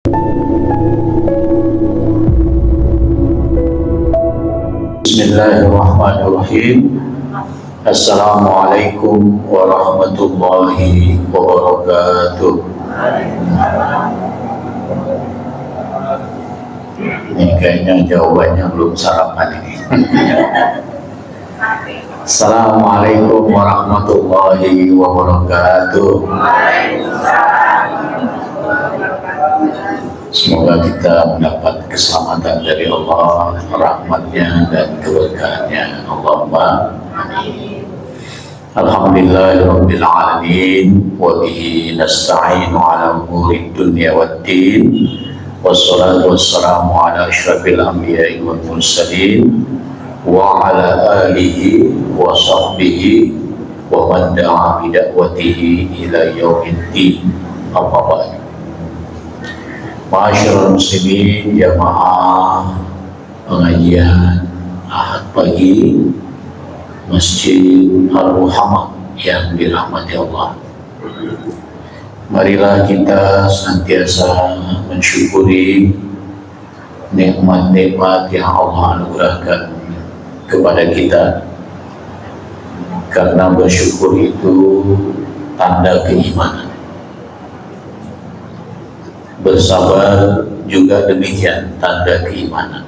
Bismillahirrahmanirrahim. Assalamualaikum warahmatullahi wabarakatuh. Ini kayaknya jawabannya belum sarapan ini. Assalamualaikum warahmatullahi wabarakatuh. Semoga kita mendapat keselamatan dari Allah, rahmatnya dan keberkahannya. Allahumma amin. Alhamdulillahirabbil alamin wa bihi nasta'inu ala umuri dunya waddin. Wassalatu wassalamu ala asyrafil anbiya'i wal mursalin wa ala alihi wa sahbihi wa man da'a bi da'watihi ila yaumiddin. Amma ba'du. Ma'asyiral muslimin, jamaah pengajian Ahad pagi Masjid Ar-Ruhamah yang dirahmati Allah. Marilah kita senantiasa mensyukuri nikmat-nikmat yang Allah anugerahkan kepada kita, karena bersyukur itu tanda keimanan. Bersabar juga demikian tanda keimanan.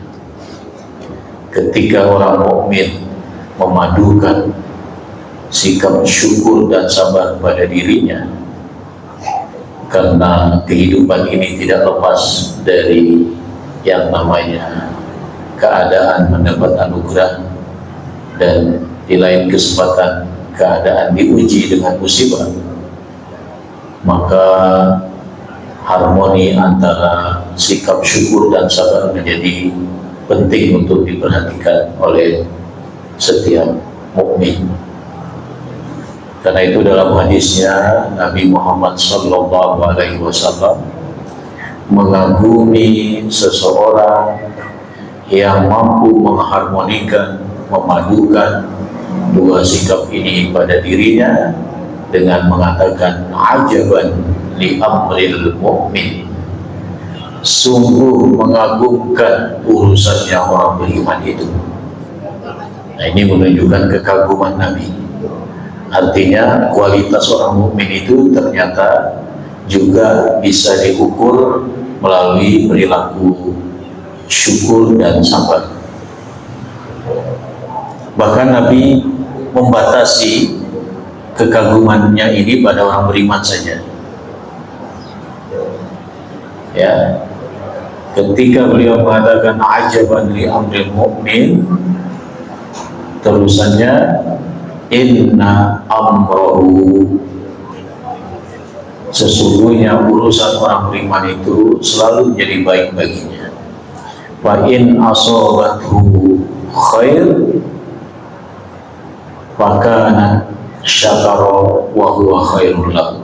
Ketika orang mukmin memadukan sikap syukur dan sabar pada dirinya, karena kehidupan ini tidak lepas dari yang namanya keadaan mendapat anugerah, dan di lain kesempatan keadaan diuji dengan musibah, maka harmoni antara sikap syukur dan sabar menjadi penting untuk diperhatikan oleh setiap mukmin. Karena itu dalam hadisnya Nabi Muhammad SAW mengagumi seseorang yang mampu mengharmonikan, memadukan dua sikap ini pada dirinya dengan mengatakan ajaban li amril mu'min, sungguh mengagumkan urusannya orang beriman itu. Nah, ini menunjukkan kekaguman Nabi. Artinya kualitas orang mukmin itu ternyata juga bisa diukur melalui perilaku syukur dan sabar. Bahkan Nabi membatasi kekagumannya ini pada orang beriman saja. Ya, ketika beliau mengatakan ajaban li amril mu'min, terusannya inna amrahu, sesungguhnya urusan orang beriman itu selalu menjadi baik baginya. Wa in asabathu khair fakana syakara wa huwa khairul lahu.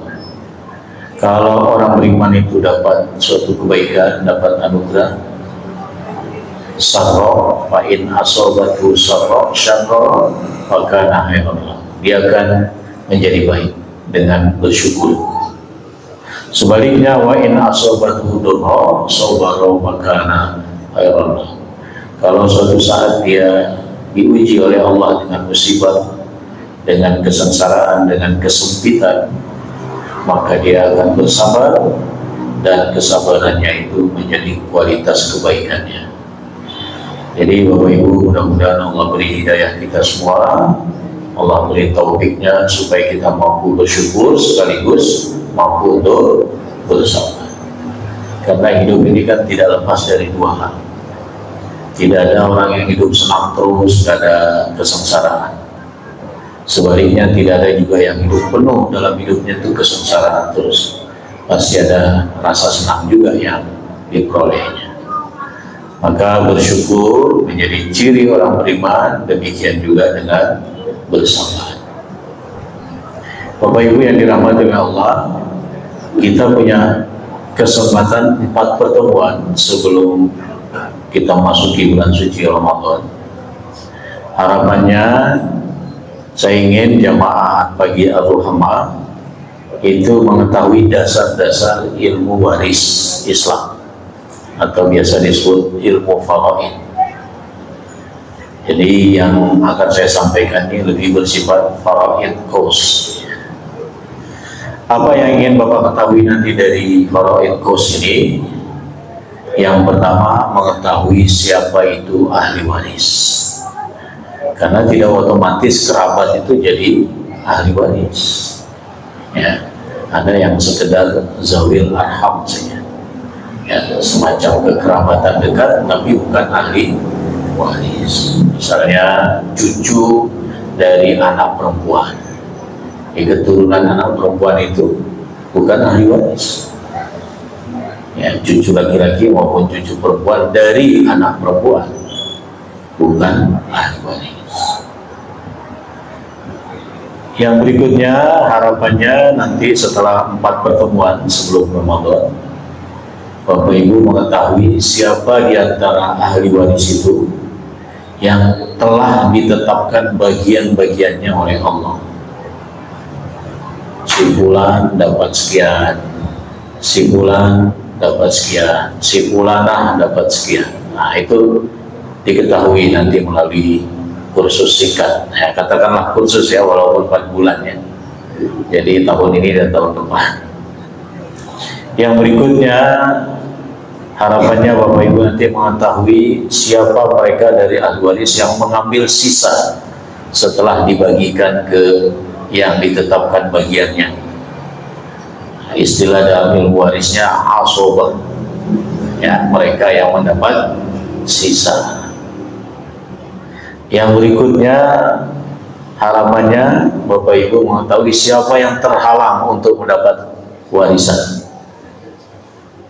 Kalau orang beriman itu dapat suatu kebaikan, dapat anugerah, sarra fa in asabathu sarra syakara fakana khairul lahu, dia akan menjadi baik dengan bersyukur. Sebaliknya wa in asabathu durra sabara fakana khairul lahu. Kalau suatu saat dia diuji oleh Allah dengan musibah, dengan kesengsaraan, dengan kesempitan, maka dia akan bersabar, dan kesabarannya itu menjadi kualitas kebaikannya. Jadi Bapak Ibu, mudah-mudahan Allah beri hidayah kita semua, Allah beri taufiknya supaya kita mampu bersyukur sekaligus mampu untuk bersabar. Karena hidup ini kan tidak lepas dari dua hal. Tidak ada orang yang hidup senang terus, tidak ada kesengsaraan. Sebaliknya tidak ada juga yang hidup penuh dalam hidupnya itu kesengsaraan terus. Pasti ada rasa senang juga yang diperolehnya. Maka bersyukur menjadi ciri orang beriman, demikian juga dengan bersabar. Bapak Ibu yang dirahmati oleh Allah, kita punya kesempatan 4 pertemuan sebelum kita masuki bulan suci Ramadan. Harapannya saya ingin jamaah pagi Ar-Ruhamah itu mengetahui dasar-dasar ilmu waris Islam. atau biasa disebut ilmu faraid. Jadi yang akan saya sampaikan ini lebih bersifat faraid kos. Apa yang ingin Bapak ketahui nanti dari faraid kos ini? Yang pertama, mengetahui siapa itu ahli waris. Karena tidak otomatis kerabat itu jadi ahli waris. Ya, ada yang sekedar zawil arham saja. Ya, semacam kekerabatan dekat tapi bukan ahli waris. Misalnya cucu dari anak perempuan, keturunan anak perempuan itu bukan ahli waris. Ya, cucu laki-laki maupun cucu perempuan dari anak perempuan bukan ahli waris. Yang berikutnya, harapannya nanti setelah 4 pertemuan sebelum Ramadan, Bapak Ibu mengetahui siapa di antara ahli waris itu yang telah ditetapkan bagian-bagiannya oleh Allah. Si fulan dapat sekian, si fulan dapat sekian, si fulanah dapat sekian. Nah, itu diketahui nanti melalui kursus singkat. Ya, katakanlah kursus ya, walaupun 4 bulan ya. Jadi tahun ini dan tahun depan. Yang berikutnya, harapannya Bapak Ibu nanti mengetahui siapa mereka dari ahli waris yang mengambil sisa setelah dibagikan ke yang ditetapkan bagiannya. Istilah dalam ilmu warisnya asobah. Ya, mereka yang mendapat sisa. Yang berikutnya, harapannya Bapak Ibu mengetahui siapa yang terhalang untuk mendapat warisan.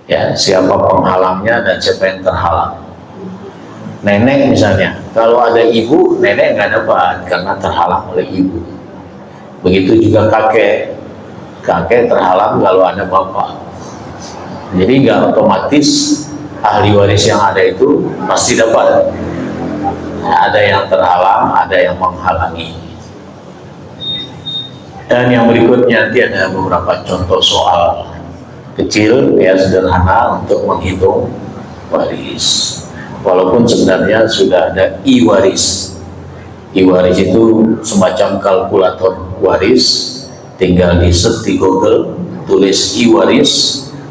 Ya, siapa penghalangnya dan siapa yang terhalang. Nenek misalnya, kalau ada ibu, nenek nggak dapat karena terhalang oleh ibu. Begitu juga kakek, kakek terhalang kalau ada bapak. Jadi nggak otomatis ahli waris yang ada itu pasti dapat. Ada yang terhalang, ada yang menghalangi. Dan yang berikutnya nanti ada beberapa contoh soal kecil ya, sederhana untuk menghitung waris. Walaupun sebenarnya sudah ada i-waris. I-waris itu semacam kalkulator waris, tinggal di-search di Google, tulis i-waris,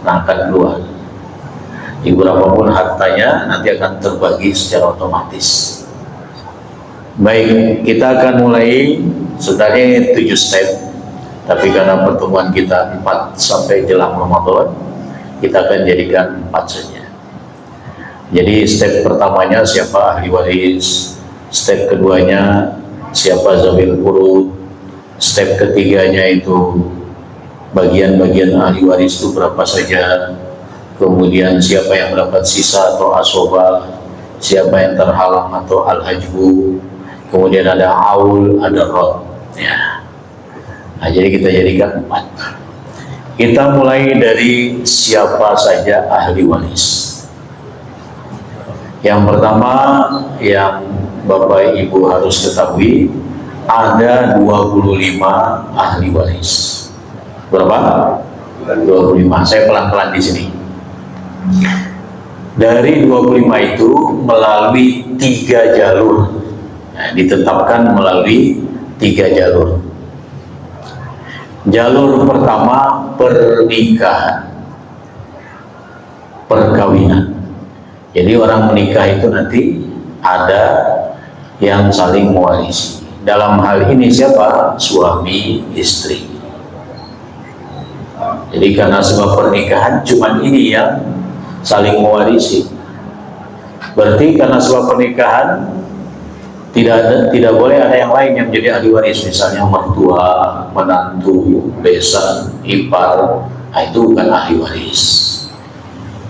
nah akan keluar. Di berapapun hartanya nanti akan terbagi secara otomatis. Baik, kita akan mulai. Sebenarnya 7 step, tapi karena pertemuan kita 4 sampai jelang Ramadan, kita akan jadikan 4 saja. Jadi step pertamanya siapa ahli waris, step keduanya siapa zawil furud, step ketiganya itu bagian-bagian ahli waris itu berapa saja, kemudian siapa yang mendapat sisa atau asobah, siapa yang terhalang atau al-hajbu, kemudian ada aul, ada rod ya. Nah, jadi kita jadikan 4. Kita mulai dari siapa saja ahli waris. Yang pertama yang Bapak Ibu harus ketahui, ada 25 ahli waris. Berapa? 25. Saya pelan-pelan di sini. Dari 25 itu melalui 3 jalur. Nah, ditetapkan melalui 3 jalur. Jalur pertama pernikahan, perkawinan. Jadi orang menikah itu nanti ada yang saling mewarisi. Dalam hal ini siapa? Suami istri. Jadi karena sebab pernikahan cuma ini yang saling mewarisi. Berarti karena sebab pernikahan tidak boleh ada yang lain yang menjadi ahli waris, misalnya mertua, menantu, besan, ipar. Nah, itu bukan ahli waris.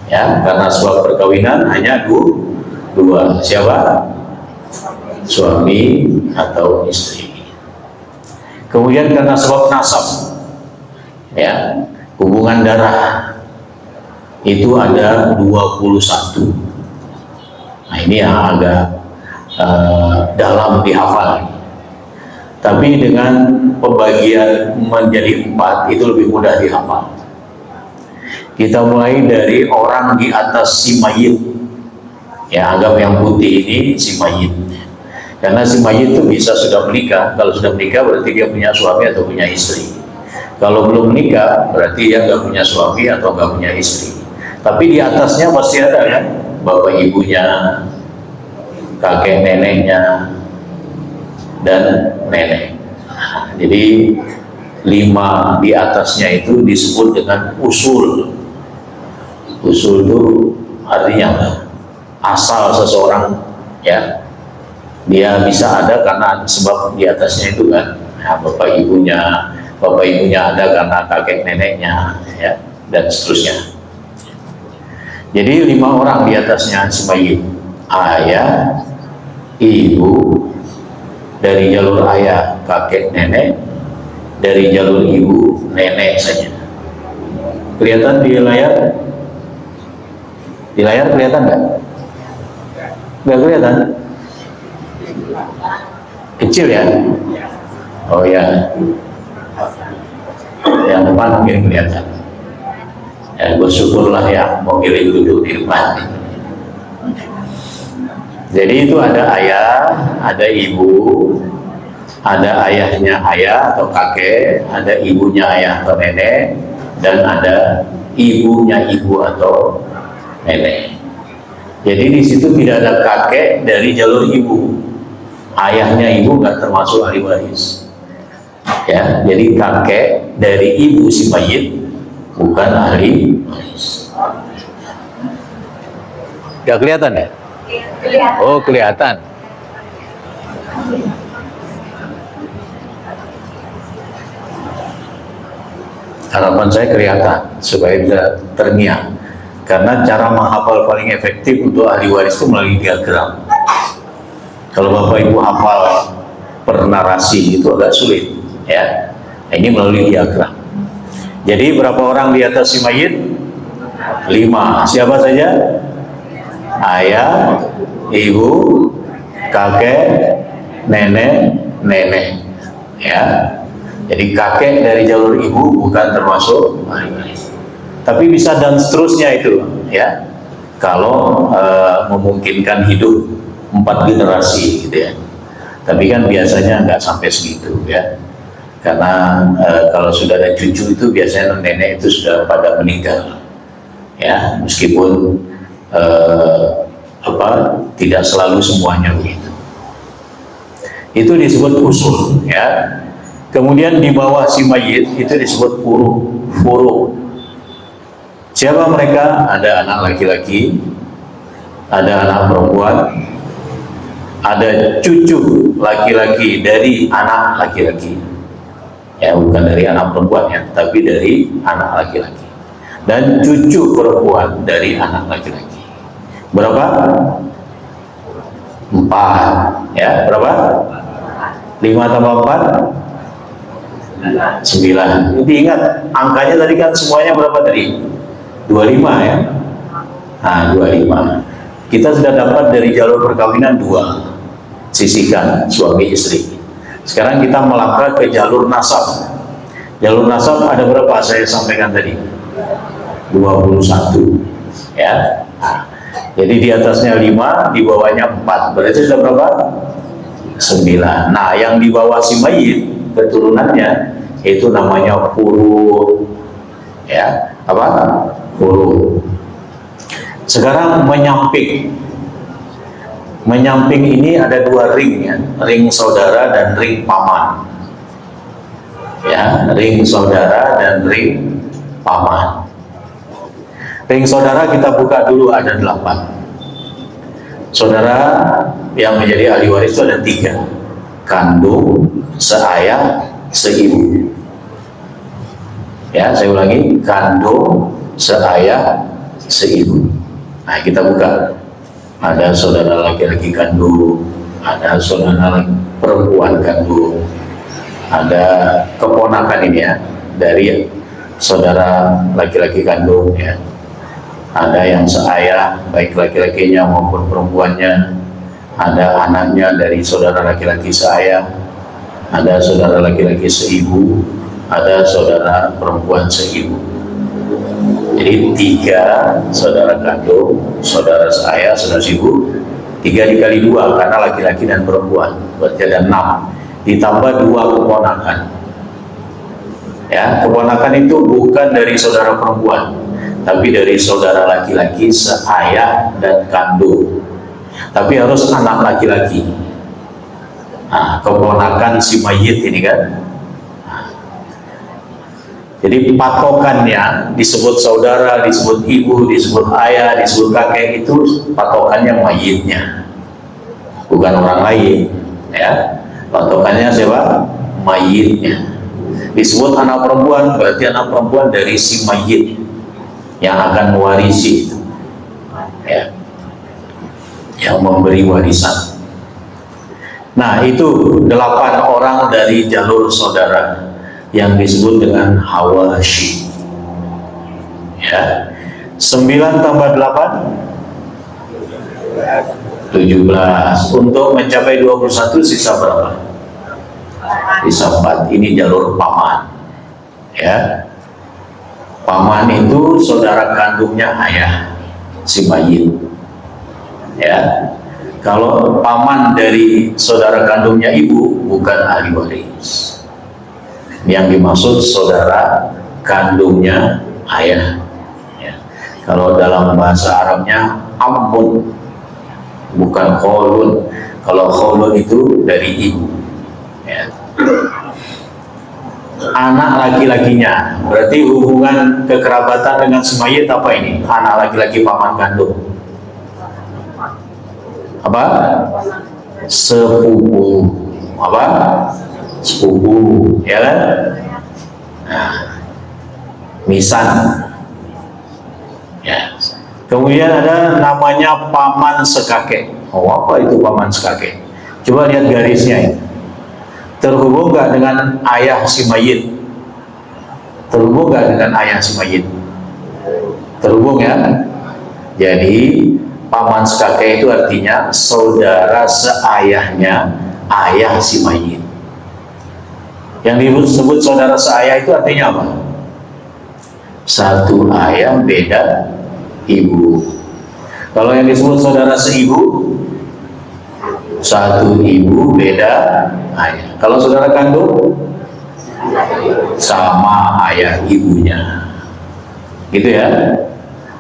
Ya, karena sebab perkawinan hanya dua. Siapa? Suami atau istri. Kemudian karena sebab nasab, ya, hubungan darah, itu ada 21. Nah, ini yang agak dalam dihafal. Tapi dengan pembagian menjadi 4 itu lebih mudah dihafal. Kita mulai dari orang di atas si mayit. Ya, anggap yang putih ini si mayit. Karena si mayit itu bisa sudah menikah. Kalau sudah menikah berarti dia punya suami atau punya istri. Kalau belum menikah berarti dia nggak punya suami atau nggak punya istri. Tapi di atasnya pasti ada kan, bapak ibunya, kakek neneknya, dan nenek. Jadi 5 di atasnya itu disebut dengan usul. Usul itu artinya asal seseorang, ya. Dia bisa ada karena sebab di atasnya itu kan, ya, bapak ibunya ada karena kakek neneknya, ya, dan seterusnya. Jadi 5 orang di atasnya sebagai ayah, ibu, dari jalur ayah kakek nenek, dari jalur ibu nenek saja. Kelihatan di layar? Di layar kelihatan nggak? Nggak kelihatan? Kecil ya? Oh ya, yang depan mungkin kelihatan. Ya, bersyukurlah ya mobil itu duduk di depan. Jadi itu ada ayah, ada ibu, ada ayahnya ayah atau kakek, ada ibunya ayah atau nenek, dan ada ibunya ibu atau nenek. Jadi di situ tidak ada kakek dari jalur ibu. Ayahnya ibu nggak termasuk ahli waris. Ya, jadi kakek dari ibu si mayit bukan ahli waris. Gak kelihatan ya? Kelihatan. Oh, kelihatan. Harapan saya kelihatan supaya bisa terngiang. Karena cara menghafal paling efektif untuk ahli waris itu melalui diagram. Kalau Bapak Ibu hafal per narasi itu agak sulit, ya. Nah, ini melalui diagram. Jadi berapa orang di atas si mayit? 5. Siapa saja? Ayah, ibu, kakek, nenek. Ya. Jadi kakek dari jalur ibu bukan termasuk ahli waris. Tapi bisa dan seterusnya itu, ya. Kalau memungkinkan hidup 4 generasi gitu ya. Tapi kan biasanya nggak sampai segitu ya. Karena kalau sudah ada cucu itu biasanya nenek itu sudah pada meninggal. Ya, meskipun tidak selalu semuanya begitu. Itu disebut usul ya. Kemudian di bawah si mayit itu disebut furu. Siapa mereka? Ada anak laki-laki, ada anak perempuan, ada cucu laki-laki dari anak laki-laki, ya, bukan dari anak perempuan ya, tapi dari anak laki-laki, dan cucu perempuan dari anak laki-laki. Berapa? 4, ya. Berapa? 5 tambah 4? 9. Jadi ingat angkanya tadi kan semuanya berapa tadi? 25 ya. Nah, 25. Kita sudah dapat dari jalur perkawinan 2, sisihkan suami istri. Sekarang kita melangkah ke jalur nasab. Jalur nasab ada berapa saya sampaikan tadi? 21 ya. Nah, jadi di atasnya 5, di bawahnya 4, berarti sudah berapa? 9. Nah, yang di bawah si mayit keturunannya itu namanya furu, ya. Apa? Furu. Sekarang menyamping ini ada 2 ring ya, ring saudara dan ring paman. Ya, ring saudara dan ring paman. Ring saudara kita buka dulu, ada 8. Saudara yang menjadi ahli waris itu ada 3. Kandung, seayah, seibu. Ya, saya ulangi, kandung, seayah, seibu. Nah, kita buka. Ada saudara laki-laki kandung, ada saudara perempuan kandung, ada keponakan ini ya, dari saudara laki-laki kandung ya. Ada yang seayah, baik laki-lakinya maupun perempuannya. Ada anaknya dari saudara laki-laki seayah, ada saudara laki-laki seibu, ada saudara perempuan seibu. Jadi 3 saudara kandung, saudara saya, saudara ibu. 3 dikali 2 karena laki-laki dan perempuan, berarti ada 6. Ditambah 2 keponakan. Ya, keponakan itu bukan dari saudara perempuan, tapi dari saudara laki-laki seayah dan kandung. Tapi harus anak laki-laki. Nah, keponakan si mayit ini kan. Jadi patokannya disebut saudara, disebut ibu, disebut ayah, disebut kakek, itu patokannya mayitnya, bukan orang lain. Ya, patokannya siapa? Mayitnya. Disebut anak perempuan, berarti anak perempuan dari si mayit yang akan mewarisi itu, ya, yang memberi warisan. Nah, itu 8 orang dari jalur saudara yang disebut dengan Hawashi. Ya, 9 tambah 8 17. Untuk mencapai 21 sisa berapa? Sisa 4. Ini jalur paman. Ya, paman itu saudara kandungnya ayah si mayit. Ya, kalau paman dari saudara kandungnya ibu bukan ahli waris. Yang dimaksud saudara kandungnya ayah. Ya. Kalau dalam bahasa Arabnya amun, bukan kholun. Kalau kholun itu dari ibu. Ya. Anak laki-lakinya, berarti hubungan kekerabatan dengan si mayit apa ini? Anak laki-laki paman kandung. Apa? Sepupu. Apa? Sepupu, ya kan? Nah, misan. Ya. Kemudian ada namanya paman sekakek. Oh, apa itu paman sekakek? Coba lihat garisnya ini. Terhubung nggak dengan ayah si mayit? Terhubung nggak dengan ayah si mayit? Terhubung ya. Jadi paman sekakek itu artinya saudara seayahnya ayah si mayit. Yang disebut saudara seayah itu artinya apa? Satu ayah beda ibu. Kalau yang disebut saudara seibu, satu ibu beda ayah. Kalau saudara kandung, sama ayah ibunya. Gitu ya.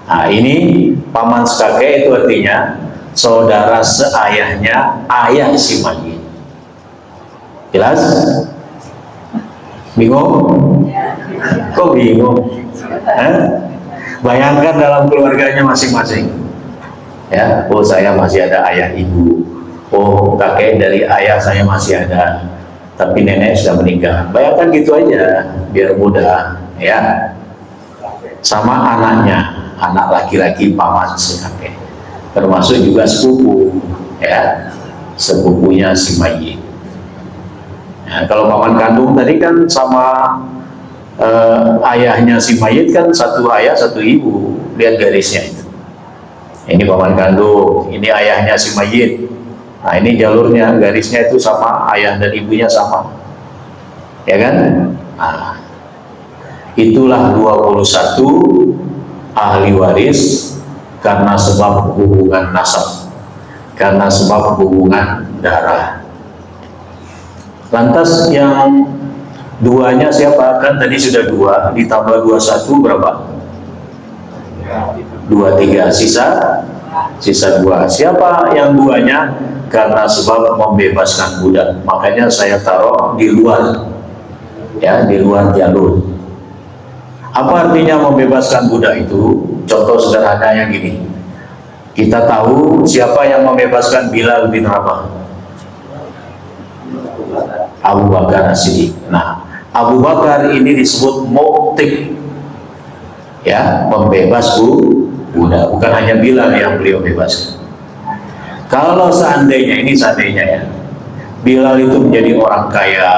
Nah, ini paman sekakek itu artinya saudara seayahnya ayah si mayit. Jelas? Bingung? Kok bingung? Bayangkan dalam keluarganya masing-masing. Ya, oh saya masih ada ayah ibu. Oh, kakek dari ayah saya masih ada, tapi nenek sudah meninggal. Bayangkan gitu aja, biar mudah. Ya, sama anaknya, anak laki-laki paman sekakek, termasuk juga sepupu. Ya, sepupunya si mayit. Nah, kalau paman kandung tadi kan sama ayahnya si mayit kan satu ayah satu ibu. Lihat garisnya itu. Ini paman kandung, ini ayahnya si mayit. Nah, ini jalurnya, garisnya itu sama, ayah dan ibunya sama. Ya kan? Nah, itulah 21 ahli waris karena sebab hubungan nasab, karena sebab hubungan darah. Lantas yang duanya siapa? Kan tadi sudah 2 ditambah 21 berapa? 23. Sisa 2. Siapa yang duanya? Karena sebab membebaskan budak. Makanya saya taruh di luar, ya, di luar jalur. Apa artinya membebaskan budak itu? Contoh sederhananya gini. Kita tahu siapa yang membebaskan Bilal bin Rabah? Abu Bakar As-Siddiq. Nah, Abu Bakar ini disebut mu'tik, ya, membebas budak. Bukan hanya Bilal yang beliau bebaskan. Kalau seandainya, ini seandainya ya, Bilal itu menjadi orang kaya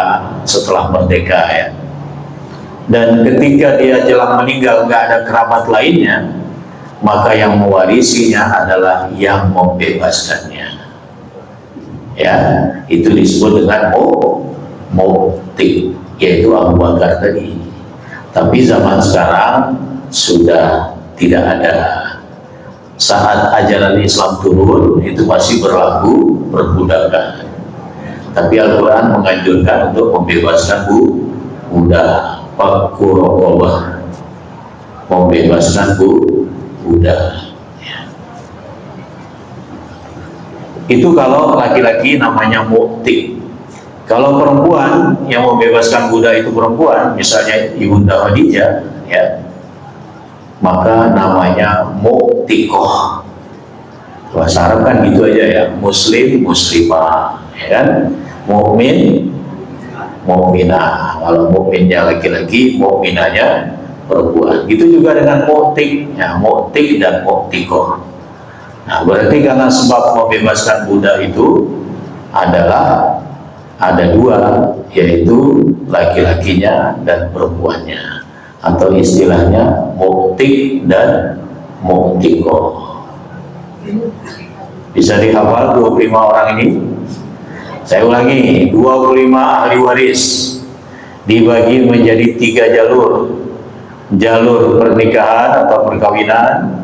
setelah merdeka ya, dan ketika dia jelang meninggal nggak ada kerabat lainnya, maka yang mewarisinya adalah yang membebaskannya. Ya, itu disebut dengan mu'tik, yaitu Abu Bakar tadi. Tapi zaman sekarang sudah tidak ada. Saat ajaran Islam turun itu masih berlaku perbudakan. Tapi Al-Quran menganjurkan untuk membebaskan budak, fakku raqabah, membebaskan budak. Itu kalau laki-laki namanya mu'tik. Kalau perempuan yang membebaskan budak itu perempuan, misalnya Ibunda Khadijah, ya, maka namanya mu'tikoh. Bahasa Arab kan gitu aja ya, muslim, muslimah, ya kan? Mukmin, mukminah. Kalau mukminnya laki-laki, mukminahnya perempuan. Gitu juga dengan mu'tik, ya, mu'tik dan mu'tikoh. Nah, berarti karena sebab membebaskan budak itu adalah ada dua, yaitu laki-lakinya dan perempuannya, atau istilahnya mu'tik dan mu'tikoh. Bisa dihafal 25 orang ini? Saya ulangi, 25 ahli waris dibagi menjadi 3 jalur. Jalur pernikahan atau perkawinan,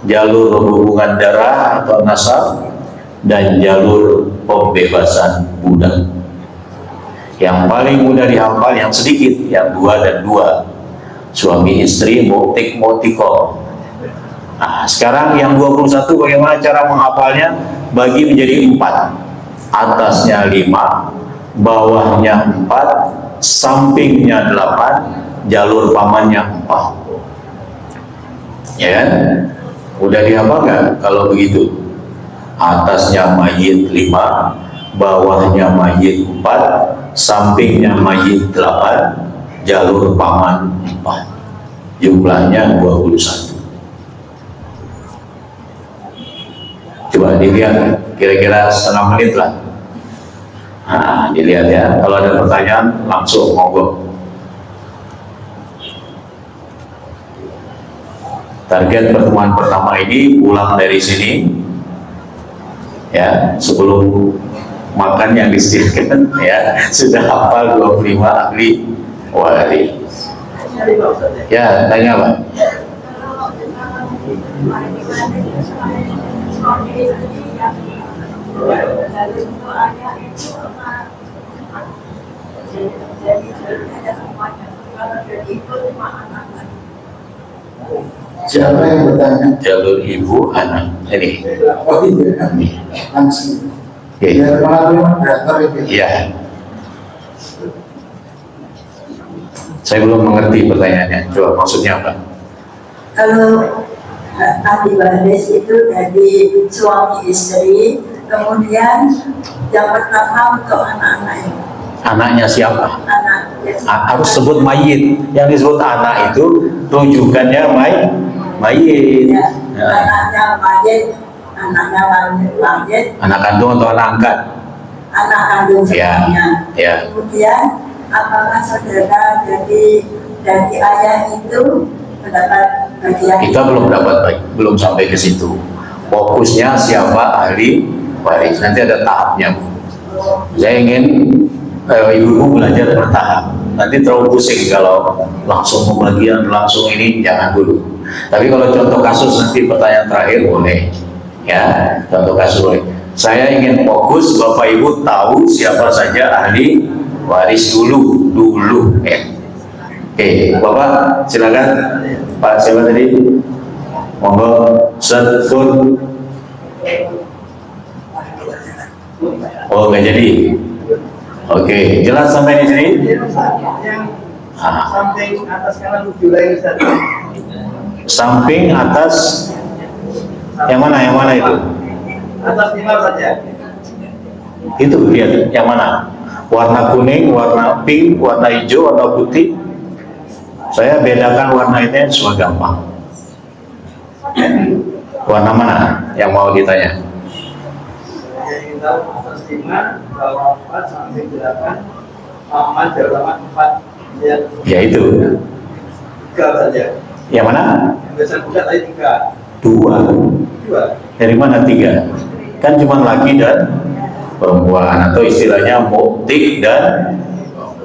jalur hubungan darah atau nasab, dan jalur pembebasan budak. Yang paling mudah dihafal yang sedikit, yang 2 dan 2, suami istri, mu'tik, mu'tikoh. Nah, sekarang yang 21 bagaimana cara menghafalnya? Bagi menjadi 4, atasnya 5, bawahnya 4, sampingnya 8, jalur pamannya 4. Ya kan? Udah dihafal nggak kalau begitu? Atasnya mayit 5, bawahnya mayit 4, sampingnya mayit 8, jalur paman 4. Jumlahnya 21. Coba dilihat, kira-kira setengah menit lah. Nah, dilihat ya. Kalau ada pertanyaan, langsung monggo. Target pertemuan pertama ini pulang dari sini, ya, sebelum makan yang disediakan, ya, sudah hafal 25 ahli waris. Ya, tanya Pak. Siapa yang bertanya? Jalur ibu anak ini. Oh iya, langsung. Ya, iya. Saya belum mengerti pertanyaannya. Coba maksudnya apa? Kalau ahli waris itu dari suami istri, kemudian yang pertama untuk anak-anak. Anaknya siapa? Anak. Harus sebut mayit. Yang disebut anak itu rujukannya mayit. Ya, Ya. anaknya mayit, Anak kandung atau anak angkat? anak kandung Ya. semuanya. Ya. Kemudian apakah saudara dari ayah itu mendapat bagian? Kita belum dapat, belum sampai ke situ. Fokusnya siapa ahli waris. Nanti ada tahapnya. Saya ingin ibu-ibu belajar bertahap. Nanti terlalu pusing kalau langsung pembagian, langsung ini, jangan dulu. Tapi kalau contoh kasus nanti pertanyaan terakhir boleh, ya, contoh kasus boleh. Saya ingin fokus Bapak Ibu tahu siapa saja ahli waris dulu, ya. Oke, Bapak silakan. Pak siapa tadi? Monggo, Setful. Oh, nggak jadi. Oke, jelas sampai di sini? Samping atas kanan Julai Ustaz. Samping atas yang mana itu? Atas 5 saja. Itu lihat yang mana? Warna kuning, warna pink, warna hijau, warna putih. Saya bedakan warna ini semua gampang. Warna mana yang mau ditanya? Yang tahu atas 5, bawah 4, samping 8, paman jauh 4. Ya itu. 3 saja. Yang mana? Yang biasa budak tadi 3. 2. Dari mana 3? Kan cuma laki dan perempuan, atau istilahnya mu'tik dan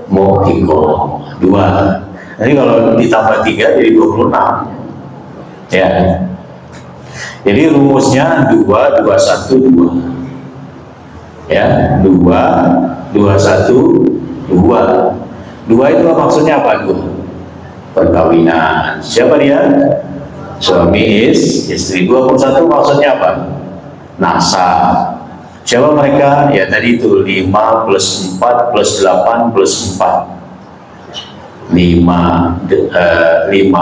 mu'tikoh. 2. Jadi kalau ditambah 3 jadi 26. Ya. Jadi rumusnya 2, 2, 1, 2. Ya, 2, 2, 1, 2. 2 itu maksudnya apa? 2 perkawinan. Siapa dia? Suami istri. 21 maksudnya apa? Nasab. Siapa mereka? Ya tadi itu 5 plus 4 plus 8 plus 4. 5, 4,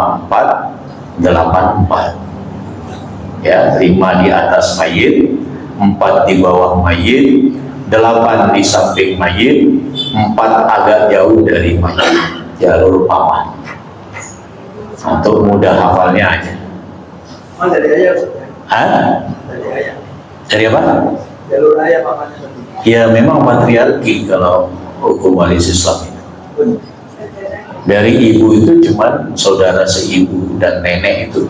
8, 4. Ya, 5 di atas mayit, 4 di bawah mayit, 8 di samping mayit, 4 agak jauh dari mayit, jalur paman. Untuk mudah hafalnya aja. Oh, dari ayah Ustaz. Hah? Dari ayah. Dari apa? Jalur ayah pamannya Ustaz. Ya memang patriarki kalau hukum waris Islam itu. Dari ibu itu cuma saudara seibu dan nenek itu.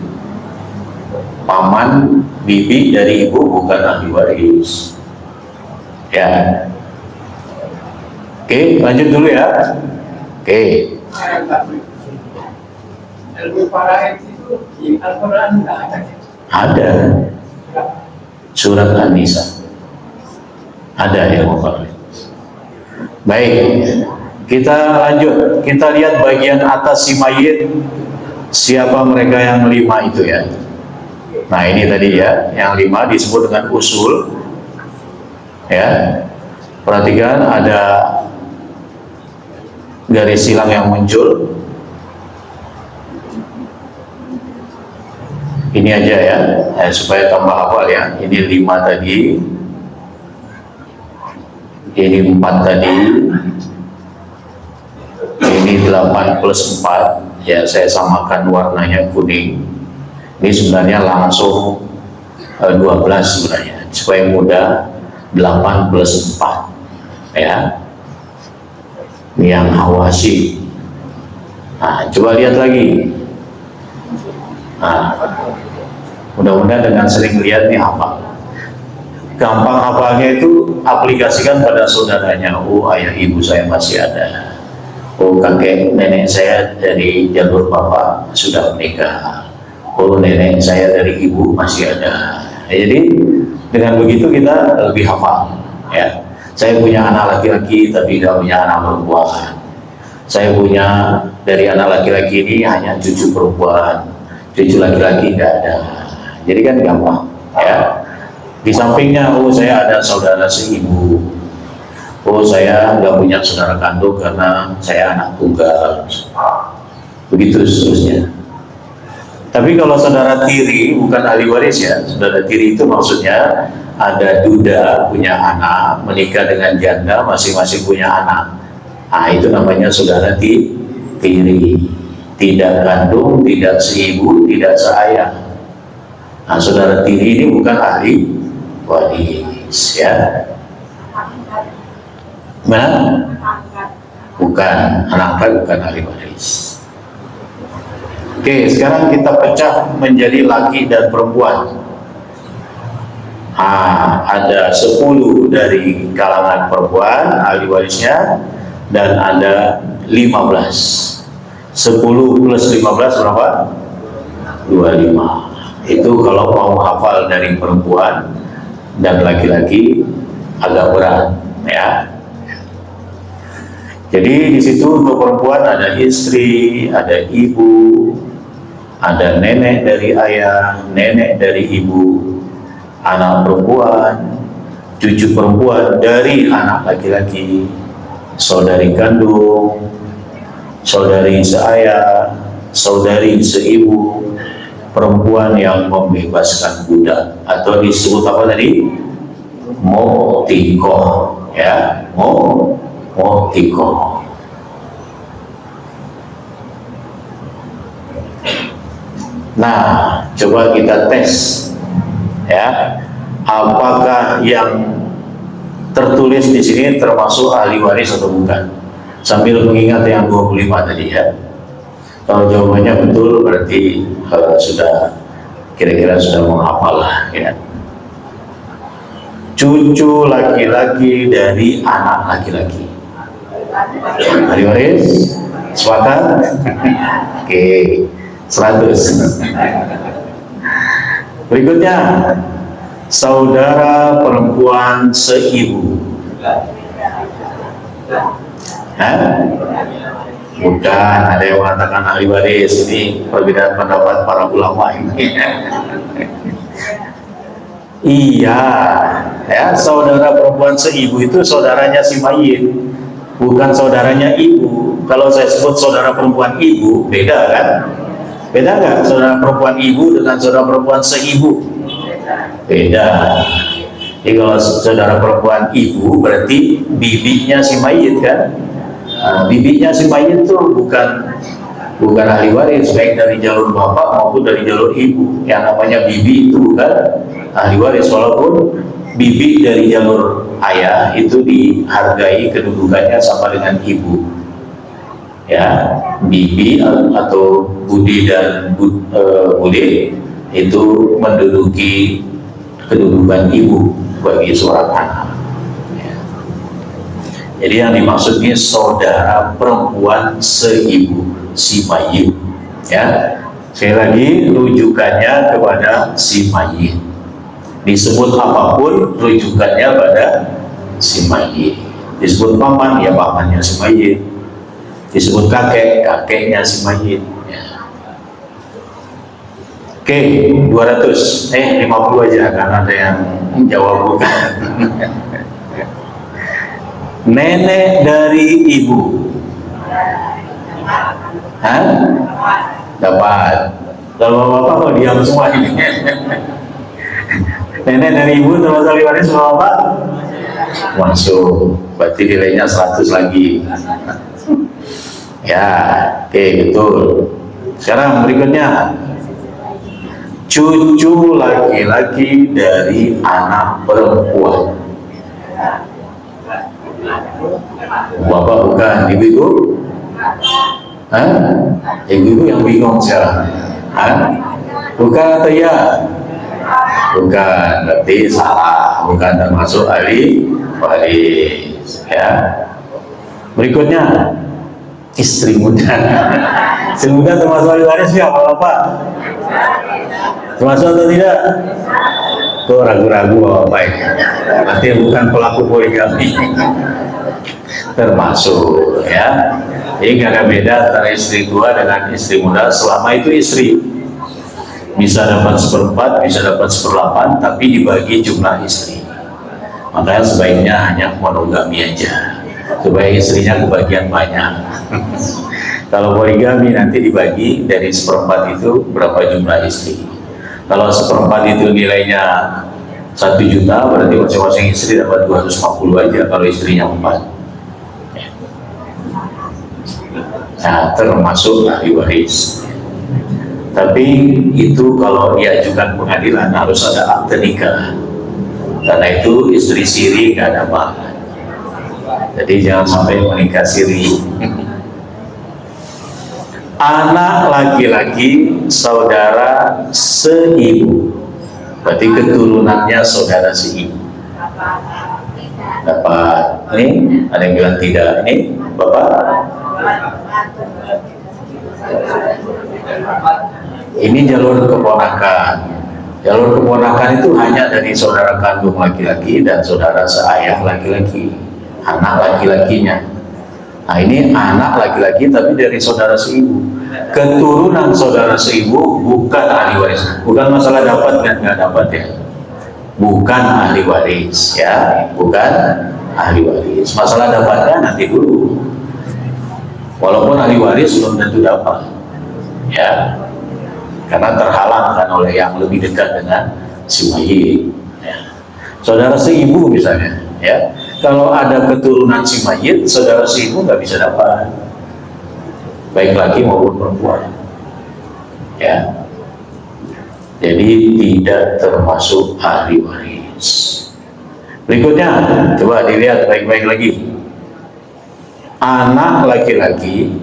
Paman, bibi dari ibu bukan ahli waris. Ya. Oke, lanjut dulu ya. Oke. Ilmu faraid itu di Al-Quran nggak ada. Ada. Surat An-Nisa. Ada ilmu faraid. Baik. Kita lanjut. Kita lihat bagian atas si mayit. Siapa mereka yang 5 itu ya? Nah ini tadi ya, yang 5 disebut dengan usul. Ya, perhatikan ada garis silang yang muncul. Ini aja ya, supaya tambah hafal ya. Ini 5 tadi, ini 4 tadi, ini 8 plus 4. Ya saya samakan warnanya kuning. Ini sebenarnya langsung 12 sebenarnya, supaya mudah. 8 plus 4 ya, ini yang Hawasi. Nah coba lihat lagi. Nah mudah-mudahan dengan sering lihat nih hafal. Gampang hafalnya itu aplikasikan pada saudaranya. Oh ayah ibu saya masih ada. Oh kakek nenek saya dari jalur bapak sudah menikah. Oh nenek saya dari ibu masih ada. Jadi dengan begitu kita lebih hafal ya. Saya punya anak laki-laki tapi tidak punya anak perempuan. Saya punya dari anak laki-laki ini hanya cucu perempuan, cucu laki-laki tidak ada. Jadi kan gampang ya. Di sampingnya, oh saya ada saudara seibu. Oh saya nggak punya saudara kandung karena saya anak tunggal. Begitu seterusnya. Tapi kalau saudara tiri bukan ahli waris ya. Saudara tiri itu maksudnya ada duda punya anak, menikah dengan janda masing-masing punya anak. Nah itu namanya saudara tiri. Tidak kandung, tidak seibu, tidak seayah. Nah saudara tiri ini bukan ahli waris ya. Mana? Bukan, anak angkat bukan ahli waris. Oke, sekarang kita pecah menjadi laki dan perempuan. Ada 10 dari kalangan perempuan ahli warisnya dan ada 15. 10 plus 15 berapa? 25. Itu kalau mau hafal dari perempuan dan laki-laki agak berat ya. Jadi di situ untuk perempuan ada istri, ada ibu, ada nenek dari ayah, nenek dari ibu, anak perempuan, cucu perempuan dari anak laki-laki, saudari kandung, saudari seayah, saudari seibu, perempuan yang membebaskan budak atau disebut apa tadi? Mu'tiqah ya, mu'tiqah. Nah, coba kita tes ya, apakah yang tertulis di sini termasuk ahli waris atau bukan? Sambil mengingat yang 25 tadi ya. Kalau jawabannya betul berarti sudah kira-kira sudah menghafal lah ya. Cucu laki-laki dari anak laki-laki. Ahli waris? Sepakat? Oke, 100. Berikutnya, saudara perempuan seibu. Hah? Bukan, ada yang mengatakan ahli waris. Ini perbedaan pendapat para ulama ini. Iya, ya, saudara perempuan seibu itu saudaranya si mayit, bukan saudaranya ibu. Kalau saya sebut saudara perempuan ibu, beda kan? Beda nggak saudara perempuan ibu dengan saudara perempuan seibu? Beda. Jadi kalau saudara perempuan ibu berarti bibinya si mayit kan? Nah, bibinya si mayit itu bukan ahli waris, baik dari jalur bapak maupun dari jalur ibu. Yang namanya bibi itu bukan ahli waris, walaupun bibi dari jalur ayah itu dihargai kedudukannya sama dengan ibu. Ya, bibi atau budi dan bude itu menduduki kedudukan ibu bagi seorang anak. Ya. Jadi yang dimaksud ini saudara perempuan seibu, si mayit. Ya, sekali lagi rujukannya kepada si mayit. Disebut apapun rujukannya pada si mayit. Disebut paman, ya pamannya si mayit. Disebut kakek, kakeknya si mayit. Ya. Oke, 200, 50 aja karena ada yang jawab bukan. Nenek dari ibu. Hah? Dapat. Kalau bapak mau diam semua ini. Nenek dari ibu termasuk ahli waris sama bapak? Masuk. Berarti nilainya 100 lagi. Ya, oke, betul. Sekarang berikutnya, cucu laki-laki dari anak perempuan. Bapak bukan, ibu-ibu? Hah? Ibu-ibu yang bingung sekarang. Hah? Bukan atau ya? Bukan, berarti salah. Bukan termasuk ahli waris. Ya. Berikutnya, istri muda. Istri muda termasuk ahli waris ya, Bapak? Termasuk atau tidak? Tuh ragu-ragu Bapak ini. Berarti bukan pelaku poligami. Termasuk, ya. Jadi nggak ada beda antara istri tua dengan istri muda selama itu istri. Bisa dapat 1/4, bisa dapat 1/8, tapi dibagi jumlah istri. Makanya sebaiknya hanya monogami aja, supaya istrinya kebagian banyak. Kalau poligami nanti dibagi dari 1/4 itu berapa jumlah istri. Kalau 1/4 itu nilainya 1 juta, berarti masing-masing istri dapat 250 aja kalau istrinya 4. Nah, termasuk ahli waris. Tapi itu kalau diajukan pengadilan harus ada akte nikah. Karena itu istri siri nggak dapat. Jadi jangan sampai menikah siri. Anak laki-laki saudara seibu, berarti keturunannya saudara seibu. Dapat. Ini ada yang bilang tidak. Ini Bapak. Ini jalur keponakan. Jalur keponakan itu hanya dari saudara kandung laki-laki dan saudara seayah laki-laki, anak laki-lakinya. Nah, ini anak laki-laki tapi dari saudara seibu. Keturunan saudara seibu bukan ahli waris. Bukan masalah dapat dan nggak dapat ya. Bukan ahli waris ya, bukan ahli waris. Masalah dapatnya nanti dulu. Walaupun ahli waris belum tentu dapat. Ya. Karena terhalangkan oleh yang lebih dekat dengan si mayit. Ya. Saudara seibu misalnya, ya. Kalau ada keturunan si mayit, saudara seibu nggak bisa dapat, baik laki maupun perempuan. Ya. Jadi tidak termasuk ahli waris. Berikutnya, coba dilihat baik-baik lagi. Anak laki-laki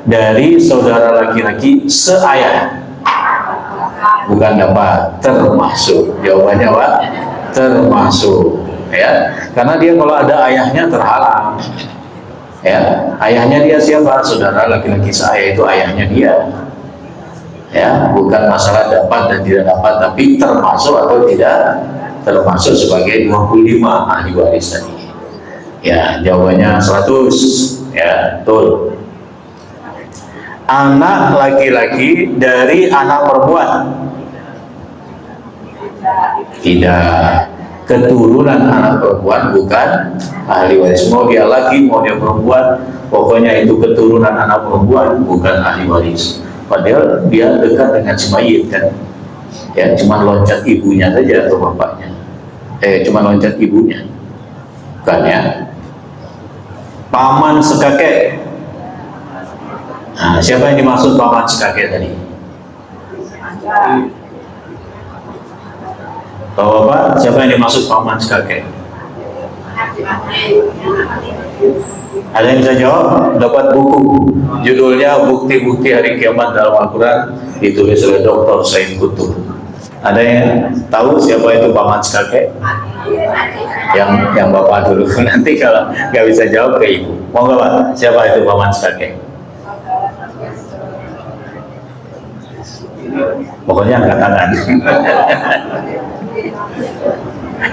dari saudara laki-laki seayah. Bukan dapat, termasuk. Jawabannya Pak, termasuk. Ya, karena dia kalau ada ayahnya terhalang. Ya, ayahnya dia siapa? Saudara laki-laki seayah itu ayahnya dia. Ya, bukan masalah dapat dan tidak dapat, tapi termasuk atau tidak termasuk sebagai 25 ahli waris tadi. Ya, jawabannya 100. Ya, betul. Anak laki-laki dari anak perempuan. Tidak. Keturunan anak perempuan bukan ahli waris. Mau dia laki, mau dia perempuan, pokoknya itu keturunan anak perempuan bukan ahli waris. Padahal dia dekat dengan si mayit kan. Ya, cuma loncat ibunya saja atau bapaknya. Cuma loncat ibunya. Bukan ya. Paman sekakek. Nah, siapa yang dimaksud paman sekakek tadi? Tahu apa? Siapa yang dimaksud paman sekakek? Ada yang bisa jawab? Dapat buku, judulnya Bukti-Bukti Hari Kiamat dalam Al-Quran, ditulis oleh Dr. Said Kutub. Ada yang tahu siapa itu paman sekakek? Yang bapak dulu. Nanti kalau nggak bisa jawab ke ibu. Mau nggak pak? Siapa itu paman sekakek? Pokoknya angkat tangan.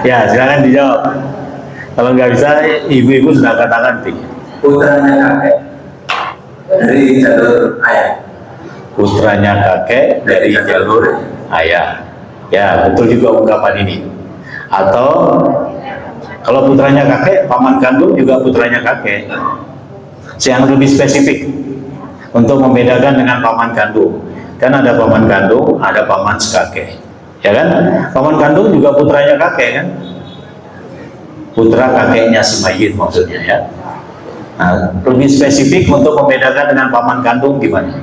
Ya, silakan dijawab. Kalau nggak bisa, ibu-ibu sudah angkat tangan. Putranya kakek dari jalur ayah. Putranya kakek dari jalur ayah. Ya, betul juga ungkapan ini. Atau kalau putranya kakek, paman kandung juga putranya kakek. Yang lebih spesifik untuk membedakan dengan paman kandung. Kan ada paman kandung, ada paman sekakek. Ya kan? Paman kandung juga putranya kakek kan? Putra kakeknya si mayit maksudnya ya. Nah, lebih spesifik untuk membedakan dengan paman kandung gimana?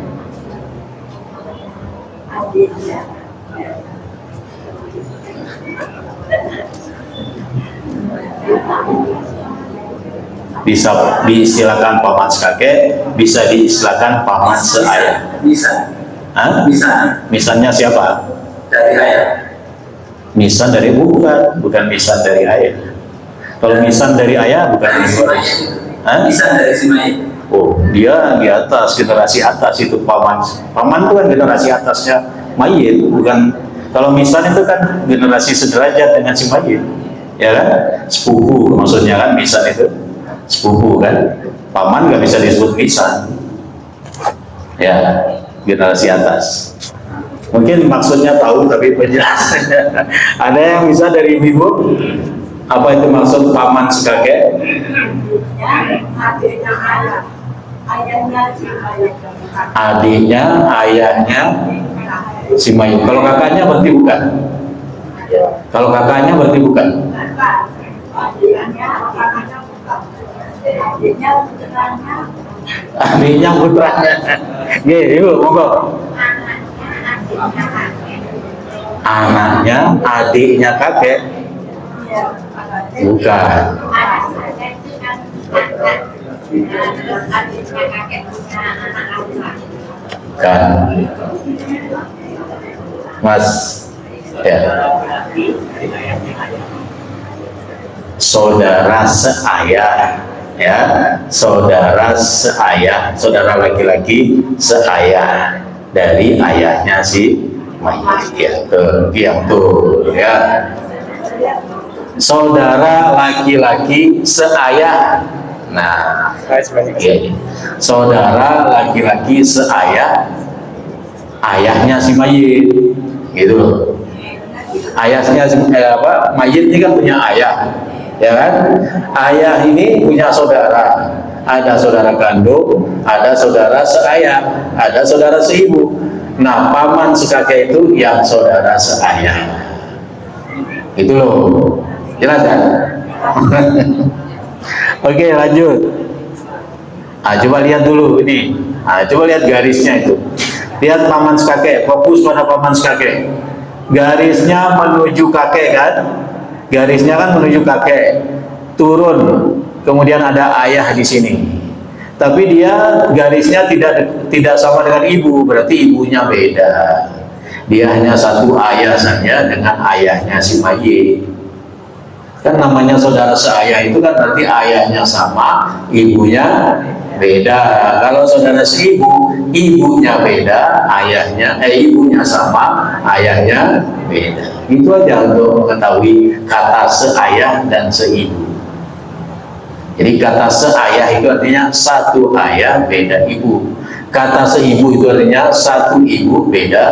Bisa diistilahkan paman sekakek, bisa diistilahkan paman seayah. Bisa. Hah? Bisa. Misalnya siapa? Dari ayah. Misan dari bukan misan dari ayah. Kalau misan dari ayah bukan dari waris. Hah? Bisa dari si mayit. Oh, dia di atas, generasi atas itu paman. Paman itu kan generasi atasnya mayit, bukan. Kalau misan itu kan generasi sederajat dengan si mayit, ya kan? Sepupu maksudnya kan misan itu sepupu kan. Paman nggak bisa disebut misan. Ya, generasi atas. Mungkin maksudnya tahu tapi penjelasannya ada yang bisa dari ibu? Apa itu maksud paman sekakek? Adiknya, ayahnya si mayit. Kalau kakaknya berarti bukan. Kalau kakaknya berarti bukan. Adiknya putranya. Gih, ibu, monggo. Anaknya, adiknya kakek. Bukan. Bukan. Mas, ya. Saudara seayah, ya, saudara seayah, saudara laki-laki seayah dari ayahnya si mayit, ya, tuh, ya. Saudara laki-laki seayah. Nah, ya. Saudara laki-laki seayah, ayahnya si mayit, gitu. Ayahnya mayit ini kan punya ayah, ya kan? Ayah ini punya saudara. Ada saudara kandung, ada saudara seayah, ada saudara seibu. Nah, paman sekakek itu yang saudara seayah. Itu loh. Jelas kan? Oke, lanjut. Coba lihat dulu ini. Coba lihat garisnya itu. Lihat paman sekakek, fokus pada paman sekakek. Garisnya menuju kakek kan? Garisnya kan menuju kakek. Turun, kemudian ada ayah di sini. Tapi dia garisnya tidak sama dengan ibu, berarti ibunya beda. Dia hanya satu ayah saja dengan ayahnya si mayit. Kan namanya saudara seayah itu kan berarti ayahnya sama, ibunya beda. Kalau saudara seibu, ibunya beda, ibunya sama, ayahnya beda. Itu aja untuk mengetahui kata seayah dan seibu. Jadi kata seayah itu artinya satu ayah beda ibu. Kata seibu itu artinya satu ibu beda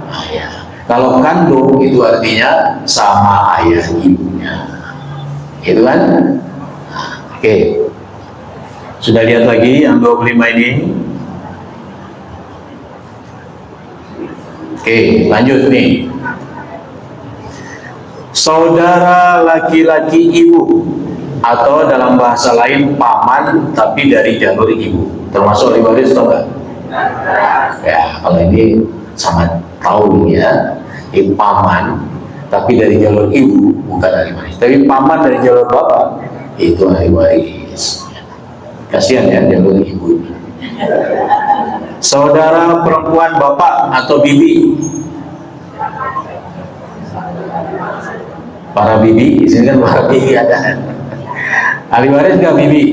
ayah. Kalau kandung itu artinya sama ayah ibunya. Gitu kan? Oke. Sudah lihat lagi yang 25 ini? Oke, lanjut nih. Saudara laki-laki ibu, atau dalam bahasa lain paman tapi dari jalur ibu, termasuk ahli waris atau enggak? Ya, kalau ini sangat tahu ya, ini paman tapi dari jalur ibu bukan ahli waris, tapi paman dari jalur bapak itu ahli waris. Kasihan ya jalur ibu. Saudara perempuan bapak atau bibi, para bibi, di sini kan para bibi ada. Ahli waris nggak bibi?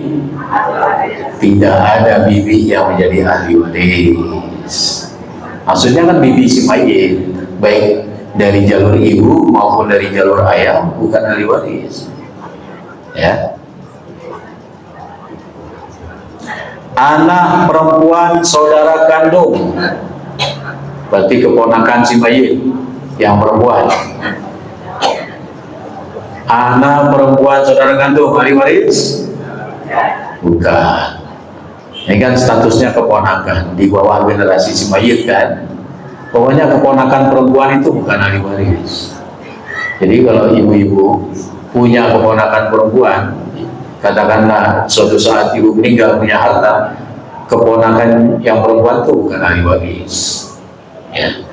Tidak ada bibi yang menjadi ahli waris. Maksudnya kan bibi si mayit, baik dari jalur ibu maupun dari jalur ayah bukan ahli waris. Ya. Anak perempuan saudara kandung, berarti keponakan si mayit yang perempuan. Anak perempuan saudara kandung ahli waris? Bukan. Ini kan statusnya keponakan di bawah generasi si mayit kan. Pokoknya keponakan perempuan itu bukan ahli waris. Jadi kalau ibu-ibu punya keponakan perempuan, katakanlah suatu saat ibu meninggal punya harta, keponakan yang perempuan itu bukan ahli waris. Ya.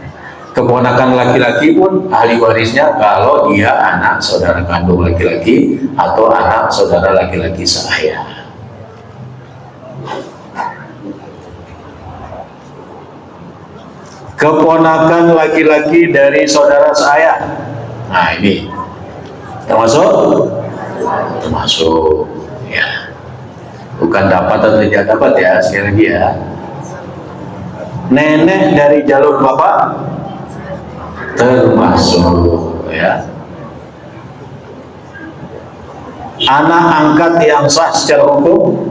Keponakan laki-laki pun ahli warisnya kalau dia anak saudara kandung laki-laki atau anak saudara laki-laki seayah. Keponakan laki-laki dari saudara seayah, nah ini termasuk ya, bukan dapat atau tidak dapat ya, sekali lagi ya. Nenek dari jalur bapak termasuk ya. Anak angkat yang sah secara hukum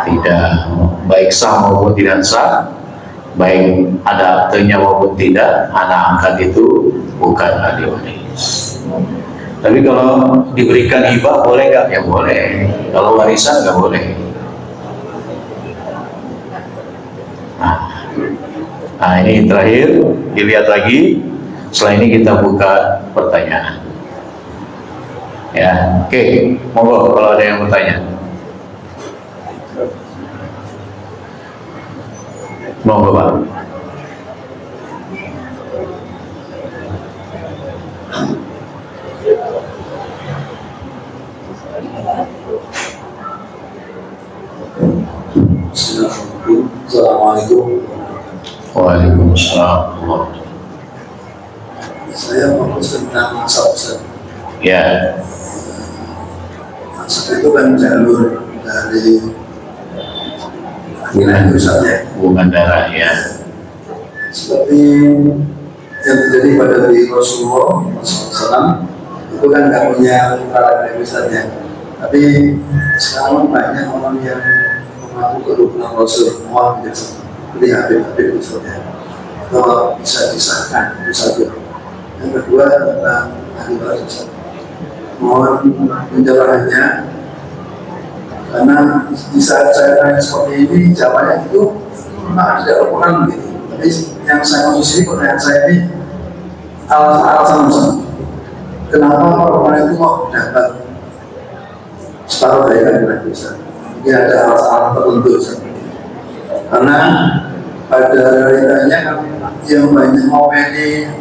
tidak, baik sah maupun tidak sah, baik ada aktenya maupun tidak, anak angkat itu bukan ahli waris. Tapi kalau diberikan hibah boleh nggak? Ya boleh. Kalau warisan nggak boleh. Nah ini terakhir, dilihat lagi. Setelah ini kita buka pertanyaan. Ya, oke. Monggo kalau ada yang bertanya. Monggo Pak. Assalamualaikum. Waalaikumsalam. Saya fokus tentang nasab, Ustaz. Ya. Nasab itu kan jalur dari wilayah Ustaz ya. Hubungan darah ya. Seperti yang terjadi pada di Rasulullah SAW, itu kan nggak punya putra dari Ustaz ya. Tapi sekarang banyak orang yang mengaku kedudukan Rasul, mohon seperti Habib Ustaz ya. Atau bisa disahkan itu saja. Yang kedua tentang ahli waris. Mohon penjelasannya, karena di saat saya tanya seperti ini jawabannya itu ada kurang gitu. Tapi yang saya maksud sini, pertanyaan saya ini alasan kenapa perempuan itu kok dapat separuh dari laki-laki Ustaz? Ini ada alasan tertentu Ustaz. Karena pada realitanya yang banyak mau ini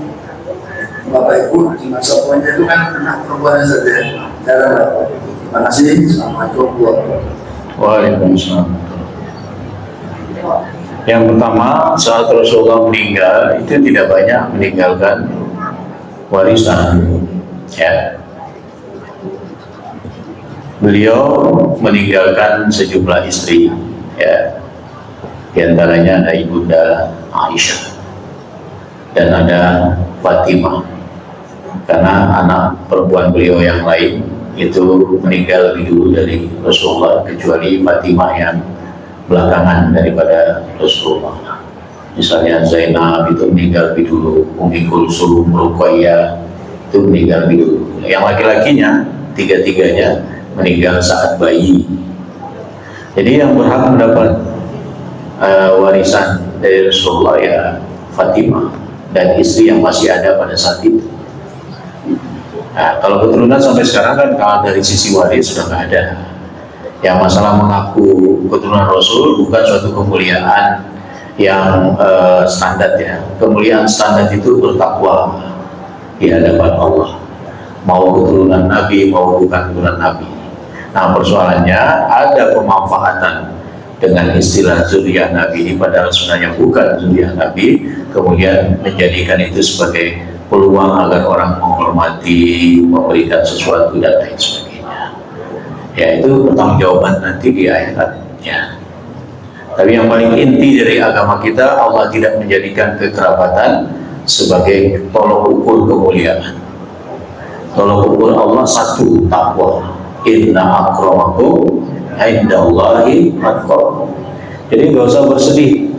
Bapak Ibu di masa tuanya itu kan anak perempuan saja. Terima kasih. Assalamualaikum warahmatullahi wabarakatuh. Waalaikumsalam. Yang pertama, saat Rasulullah meninggal itu tidak banyak meninggalkan warisan. Ya. Beliau meninggalkan sejumlah istri ya. Di antaranya ada Ibunda Aisyah dan ada Fatimah, karena anak perempuan beliau yang lain itu meninggal lebih dulu dari Rasulullah, kecuali Fatimah yang belakangan daripada Rasulullah. Misalnya Zainab itu meninggal lebih dulu, Ummi Kulsum, Ruqayyah itu meninggal lebih dulu. Yang laki-lakinya tiga-tiganya meninggal saat bayi. Jadi yang berhak mendapat warisan dari Rasulullah ya Fatimah dan istri yang masih ada pada saat itu. Nah, kalau keturunan sampai sekarang kan kalau dari sisi waris sudah nggak ada. Yang masalah mengaku keturunan Rasul bukan suatu kemuliaan yang standar ya. Kemuliaan standar itu bertakwa di hadapan Allah. Mau keturunan Nabi, mau bukan keturunan Nabi. Nah, persoalannya ada pemanfaatan dengan istilah zuriyah Nabi ini, padahal sebenarnya bukan zuriyah Nabi, kemudian menjadikan itu sebagai peluang agar orang menghormati, memberikan sesuatu dan lain sebagainya. Ya, itu pertanggungjawaban nanti di akhiratnya. Tapi yang paling inti dari agama kita, Allah tidak menjadikan kekerabatan sebagai tolok ukur kemuliaan. Tolok ukur Allah satu, takwa. Inna akramakum indallahi atqakum. Jadi nggak usah bersedih,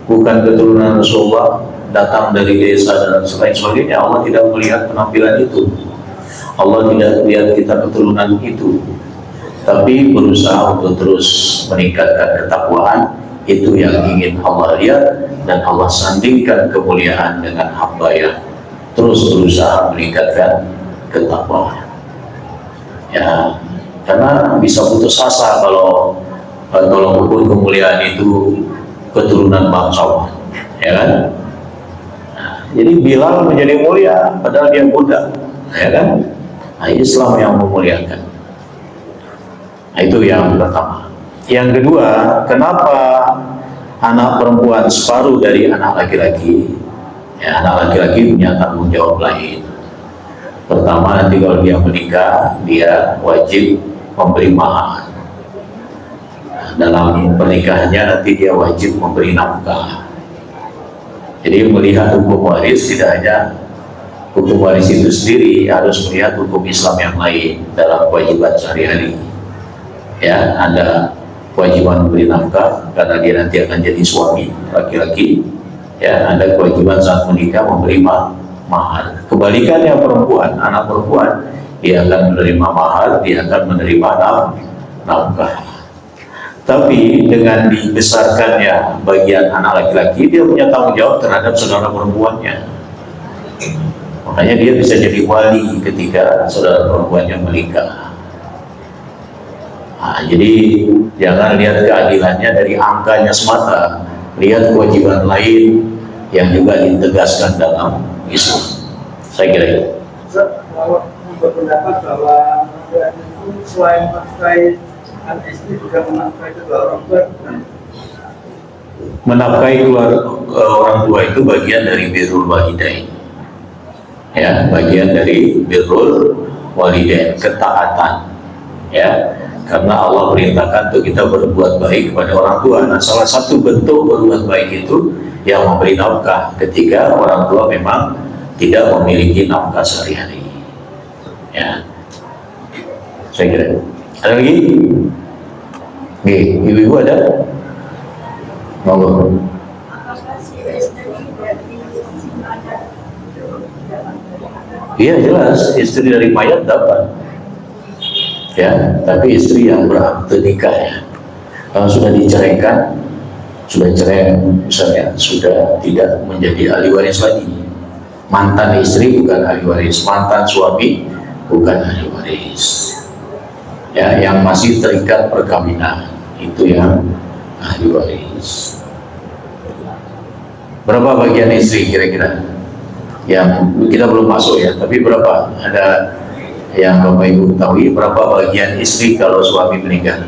bukan keturunan Rasulullah, datang dari desa dan lain sebagainya. Allah tidak melihat penampilan itu, Allah tidak melihat kita keturunan itu, tapi berusaha untuk terus meningkatkan ketakwaan. Itu yang ingin Allah lihat, dan Allah sandingkan kemuliaan dengan hamba yang terus berusaha meningkatkan ketakwaan. Ya, karena bisa putus asa kalau ukur kemuliaan itu keturunan bangsawan, ya kan? Nah, jadi Bilal menjadi mulia padahal dia budak, ya kan? Nah, Islam yang memuliakan. Nah, itu yang pertama. Yang kedua, kenapa anak perempuan separuh dari anak laki-laki? Ya, anak laki-laki punya tanggung jawab lain. Pertama, nanti kalau dia menikah, dia wajib memberi mahar. Dalam pernikahannya nanti dia wajib memberi nafkah. Jadi melihat hukum waris tidak hanya hukum waris itu sendiri, harus melihat hukum Islam yang lain dalam kewajiban sehari-hari. Ya, ada kewajiban memberi nafkah karena dia nanti akan jadi suami laki-laki. Ya, ada kewajiban saat menikah memberi mahar. Kebalikannya perempuan, anak perempuan, dia akan menerima mahar, dia akan menerima nafkah. Tapi dengan dibesarkannya bagian anak laki-laki, dia punya tanggung jawab terhadap saudara perempuannya. Makanya dia bisa jadi wali ketika saudara perempuannya menikah. Nah, jadi jangan lihat keadilannya dari angkanya semata, lihat kewajiban lain yang juga ditegaskan dalam Islam. Saya kira itu. Kalau berpendapat bahwa itu selain menafkahi anak istri juga menafkahi kedua orang tua. Menafkahi orang tua itu bagian dari birrul walidain. Ya, bagian dari birrul walidain, ketaatan. Ya, karena Allah perintahkan untuk kita berbuat baik kepada orang tua. Nah, salah satu bentuk berbuat baik itu yang memberi nafkah ketika orang tua memang tidak memiliki nafkah sehari-hari. Ya, saya kira. Ada lagi? Oke, ibu-ibu ada? Monggo. Iya jelas, istri dari mayat dapat. Ya, tapi istri yang berakte nikah ya. Kalau sudah diceraikan, sudah cerai misalnya, sudah tidak menjadi ahli waris lagi. Mantan istri bukan ahli waris, mantan suami bukan ahli waris. Ya, yang masih terikat perkawinan itu yang ahli waris. Berapa bagian istri kira-kira? Yang kita belum masuk ya, tapi berapa? Ada yang Bapak Ibu ketahui berapa bagian istri kalau suami meninggal?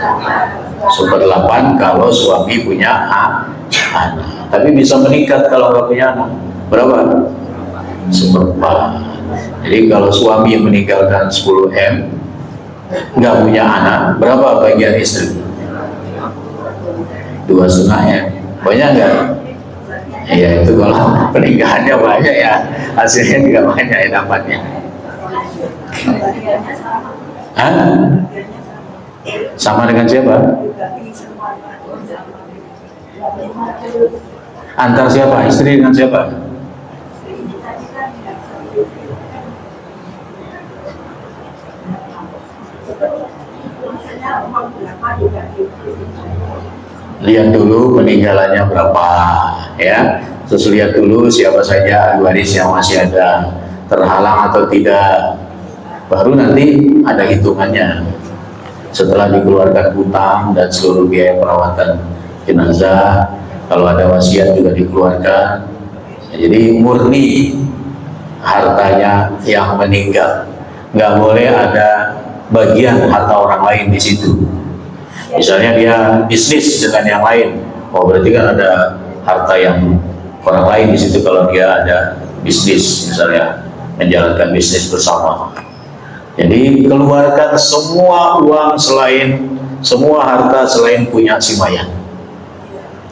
1/8 kalau suami punya anak. Tapi bisa meningkat kalau nggak punya anak. Berapa? 1/4. Jadi kalau suami meninggalkan 10 M, nggak punya anak, berapa bagian istri? 2,5 ya. Banyak nggak? Ya itu kalau peninggalannya banyak ya, hasilnya juga banyak ya dapatnya. Hah? Sama dengan siapa? Antar siapa? Istri dengan siapa? Lihat dulu peninggalannya berapa ya. Terus lihat dulu siapa saja ahli waris yang masih ada, terhalang atau tidak. Baru nanti ada hitungannya. Setelah dikeluarkan hutang dan seluruh biaya perawatan jenazah, kalau ada wasiat juga dikeluarkan. Jadi murni hartanya yang meninggal, nggak boleh ada bagian harta orang lain di situ. Misalnya dia bisnis dengan yang lain, oh berarti kan ada harta yang orang lain di situ. Kalau dia ada bisnis, misalnya menjalankan bisnis bersama, jadi keluarkan semua uang selain, semua harta selain punya si mayat.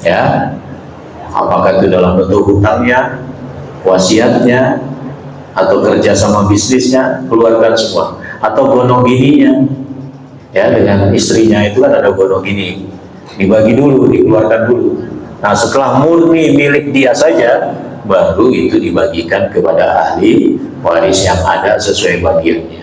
Ya, apakah itu dalam bentuk hutangnya, wasiatnya, atau kerja sama bisnisnya, keluarkan semua. Atau gonogininya, ya dengan istrinya itu kan ada gonogini, dibagi dulu, dikeluarkan dulu. Nah setelah murni milik dia saja, baru itu dibagikan kepada ahli waris yang ada sesuai bagiannya.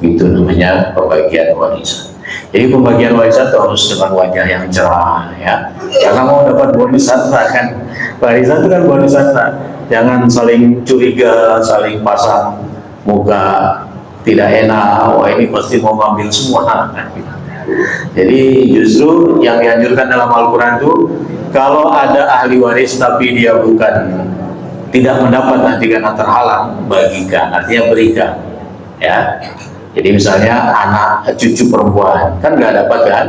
Itu namanya pembagian warisan. Jadi pembagian warisan itu harus dengan wajah yang cerah ya. Karena mau dapat bonus harta kan, warisan itu kan bonus harta. Jangan saling curiga, saling pasang muka tidak enak. Wah ini pasti mau ngambil semua. Jadi justru yang dianjurkan dalam Al-Quran itu, kalau ada ahli waris tapi dia bukan tidak mendapat nanti karena terhalang, bagikan, artinya berikan ya. Jadi misalnya anak cucu perempuan kan nggak dapat kan,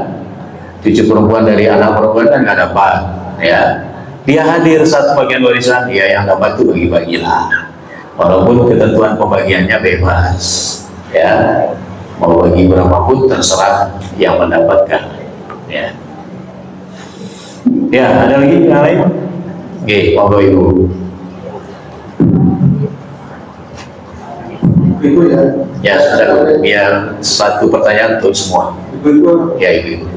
cucu perempuan dari anak perempuan kan nggak dapat ya. Dia hadir satu bagian warisan, ya yang dapat itu bagi-bagilah. Walaupun ketentuan pembagiannya bebas ya, mau bagi berapapun terserah yang mendapatkan ya. Ya ada lagi yang lain? Oke, monggo ibu. Ibu ya. Ya sudah, biar satu pertanyaan untuk semua. Ibu. Ya ibu.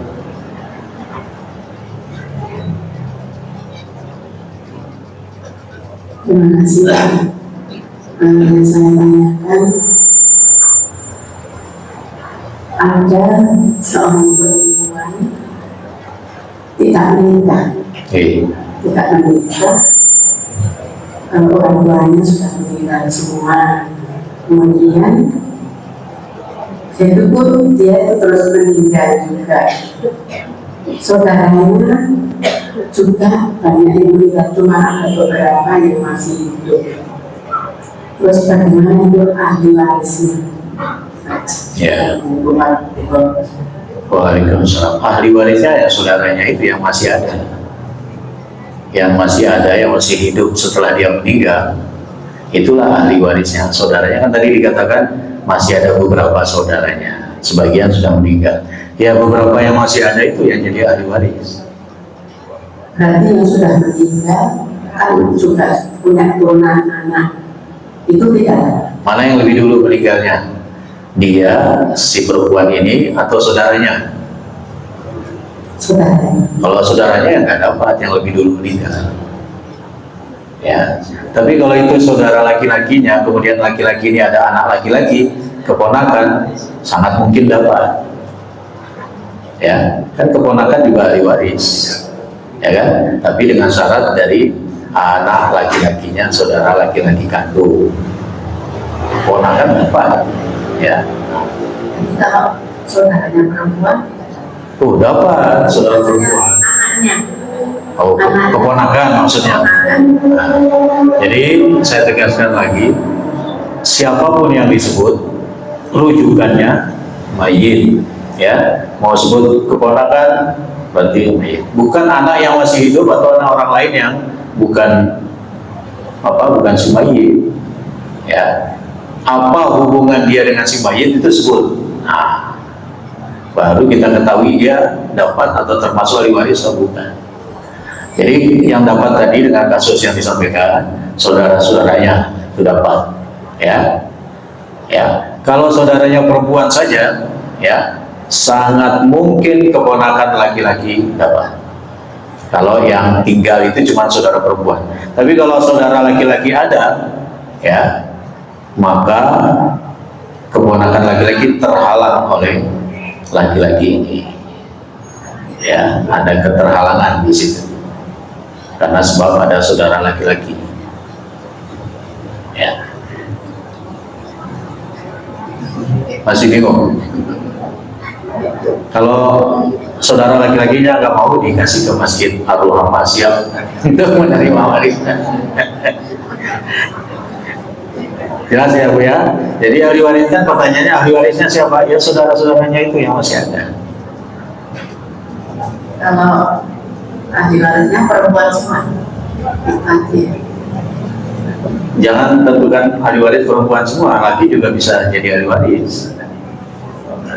Terima kasih. Yang saya tanyakan, ada seorang perempuan tidak menikah, tidak menikah, orang tuanya sudah meninggal semua. Kemudian itu pun dia terus meninggal juga. Saudaranya juga banyak yang meninggal, cuma ada beberapa yang masih hidup. Terus bagaimana itu ahli warisnya? Ya. Waalaikumsalam. Ahli warisnya ya saudaranya itu yang masih ada, yang masih hidup setelah dia meninggal. Itulah ahli warisnya. Saudaranya kan tadi dikatakan masih ada beberapa saudaranya, sebagian sudah meninggal. Ya beberapa yang masih ada itu yang jadi ahli waris. Berarti yang sudah meninggal kan sudah punya turunan anak, itu tidak ada. Mana yang lebih dulu meninggalnya? Dia, si perempuan ini, atau saudaranya? Saudaranya. Kalau saudaranya yang nggak dapat, yang lebih dulu meninggal. Ya, tapi kalau itu saudara laki-lakinya, kemudian laki-laki ini ada anak laki-laki, keponakan, sangat mungkin dapat. Ya, kan keponakan juga ahli waris, ya kan? Tapi dengan syarat dari anak laki-lakinya, saudara laki-laki kandung. Keponakan dapat, ya. Kalau saudaranya perempuan, Oh, dapat saudara perempuan. anaknya. Oh, keponakan maksudnya. Nah, jadi saya tegaskan lagi, siapapun yang disebut rujukannya mayit, ya. Mau sebut keponakan berarti mayit. Bukan anak yang masih hidup atau anak orang lain yang bukan si mayit. Ya. Apa hubungan dia dengan si mayit itu sebut. Nah, baru kita ketahui dia dapat atau termasuk ahli waris atau bukan. Jadi yang dapat tadi dengan kasus yang disampaikan, saudara-saudaranya itu dapat, ya. Kalau saudaranya perempuan saja, ya, sangat mungkin keponakan laki-laki dapat. Kalau yang tinggal itu cuma saudara perempuan. Tapi kalau saudara laki-laki ada, ya, maka keponakan laki-laki terhalang oleh laki-laki ini. Ya, ada keterhalangan di situ. Karena sebab ada saudara laki-laki. Ya. Masih bingung? Kalau saudara laki-lakinya nggak mau, dikasih ke masjid Ar-Rahmah, siap untuk menerima warisan. Jelas ya Bu ya? Jadi ahli waris kan pertanyaannya, ahli warisnya siapa? Ya saudara-saudaranya itu yang masih ada. Kalau ahli warisnya perempuan semua, laki. Jangan tentukan ahli waris perempuan semua, laki juga bisa jadi ahli waris.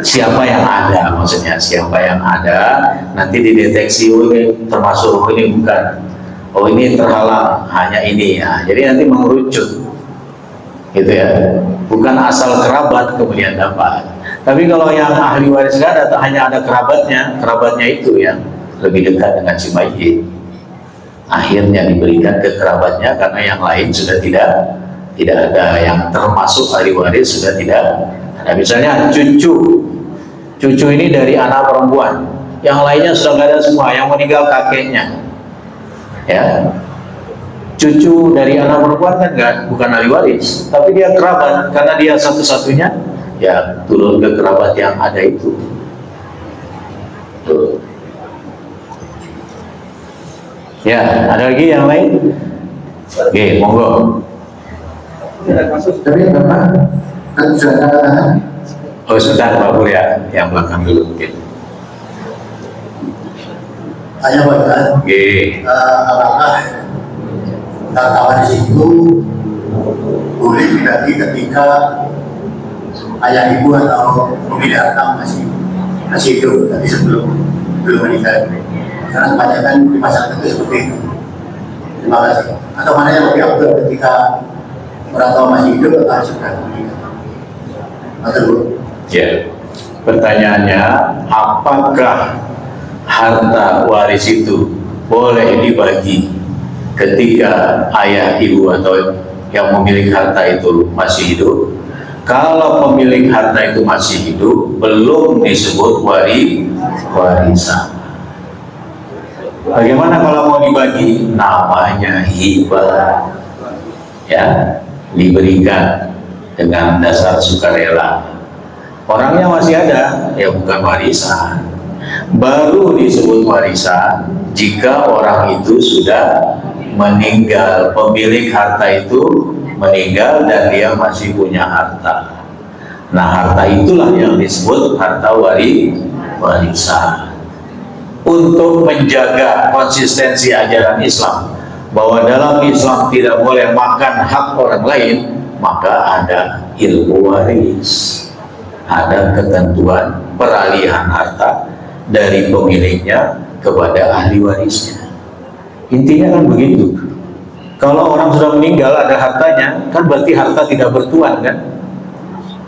Siapa yang ada, maksudnya siapa yang ada, nanti dideteksi, oh ini termasuk, oh ini bukan, oh ini terhalang, hanya ini ya. Jadi nanti mengerucut, gitu ya. Bukan asal kerabat kemudian dapat. Tapi kalau yang ahli waris nggak ada, hanya ada kerabatnya itu yang lebih dekat dengan si mayit. Akhirnya diberikan ke kerabatnya karena yang lain sudah tidak ada, yang termasuk ahli waris sudah tidak ada. Misalnya cucu ini dari anak perempuan, yang lainnya sudah nggak ada semua, yang meninggal kakeknya, ya. Cucu dari anak perempuan kan bukan ahli waris, tapi dia kerabat karena dia satu-satunya, ya turun ke kerabat yang ada itu. Tuh. Ya, ada lagi yang lain? Oke, monggo. Ada kasus Tapi Bapak kan sudah katakan Oh sebentar Pak Pur ya, yang belakang dulu mungkin. hanya buat Oke. apakah harta waris itu boleh dibagi ketika ayah ibu atau pemilik harta masih hidup, tapi belum meninggal. Karena kebanyakan di masyarakat itu seperti itu. Terima kasih. Atau mana yang lebih aktual ketika orang tua masih hidup atau sudah meninggal? Atau belum? Ya, pertanyaannya, apakah harta waris itu boleh dibagi ketika ayah, ibu atau yang memiliki harta itu masih hidup? Kalau pemilik harta itu masih hidup, belum disebut warisan. Bagaimana kalau mau dibagi? Namanya hibah, ya, diberikan dengan dasar sukarela. Orangnya masih ada, ya bukan warisan. Baru disebut warisan jika orang itu sudah meninggal, pemilik harta itu meninggal dan dia masih punya harta. Nah, harta itulah yang disebut harta warisan. Untuk menjaga konsistensi ajaran Islam bahwa dalam Islam tidak boleh makan hak orang lain, maka ada ilmu waris. Ada ketentuan peralihan harta dari pemiliknya kepada ahli warisnya. Intinya kan begitu. Kalau orang sudah meninggal ada hartanya, kan berarti harta tidak bertuan kan?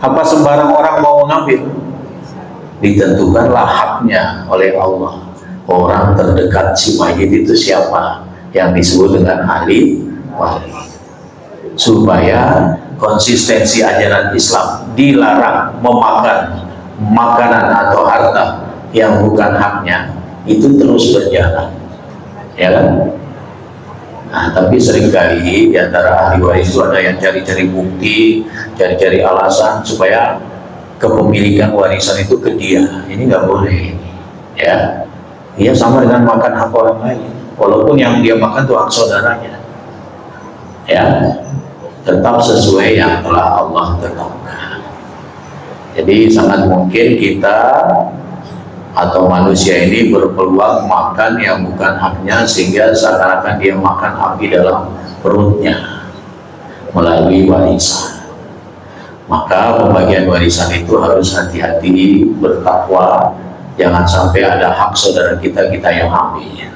Apa sembarang orang mau mengambil? Ditentukanlah haknya oleh Allah. Orang terdekat si mayit itu siapa? Yang disebut dengan ahli waris. Supaya konsistensi ajaran Islam dilarang memakan makanan atau harta yang bukan haknya, itu terus berjalan, ya kan? Nah, tapi seringkali di antara ahli waris itu ada yang cari-cari bukti, cari-cari alasan supaya kepemilikan warisan itu ke dia. Ini nggak boleh, ya. Dia sama dengan makan hak orang lain, walaupun yang dia makan itu hak saudaranya, ya. Tetap sesuai yang telah Allah tetapkan. Jadi sangat mungkin kita atau manusia ini berpeluang makan yang bukan haknya, sehingga seakan-akan dia makan api dalam perutnya melalui warisan. Maka pembagian warisan itu harus hati-hati, bertakwa, jangan sampai ada hak saudara kita yang ambil.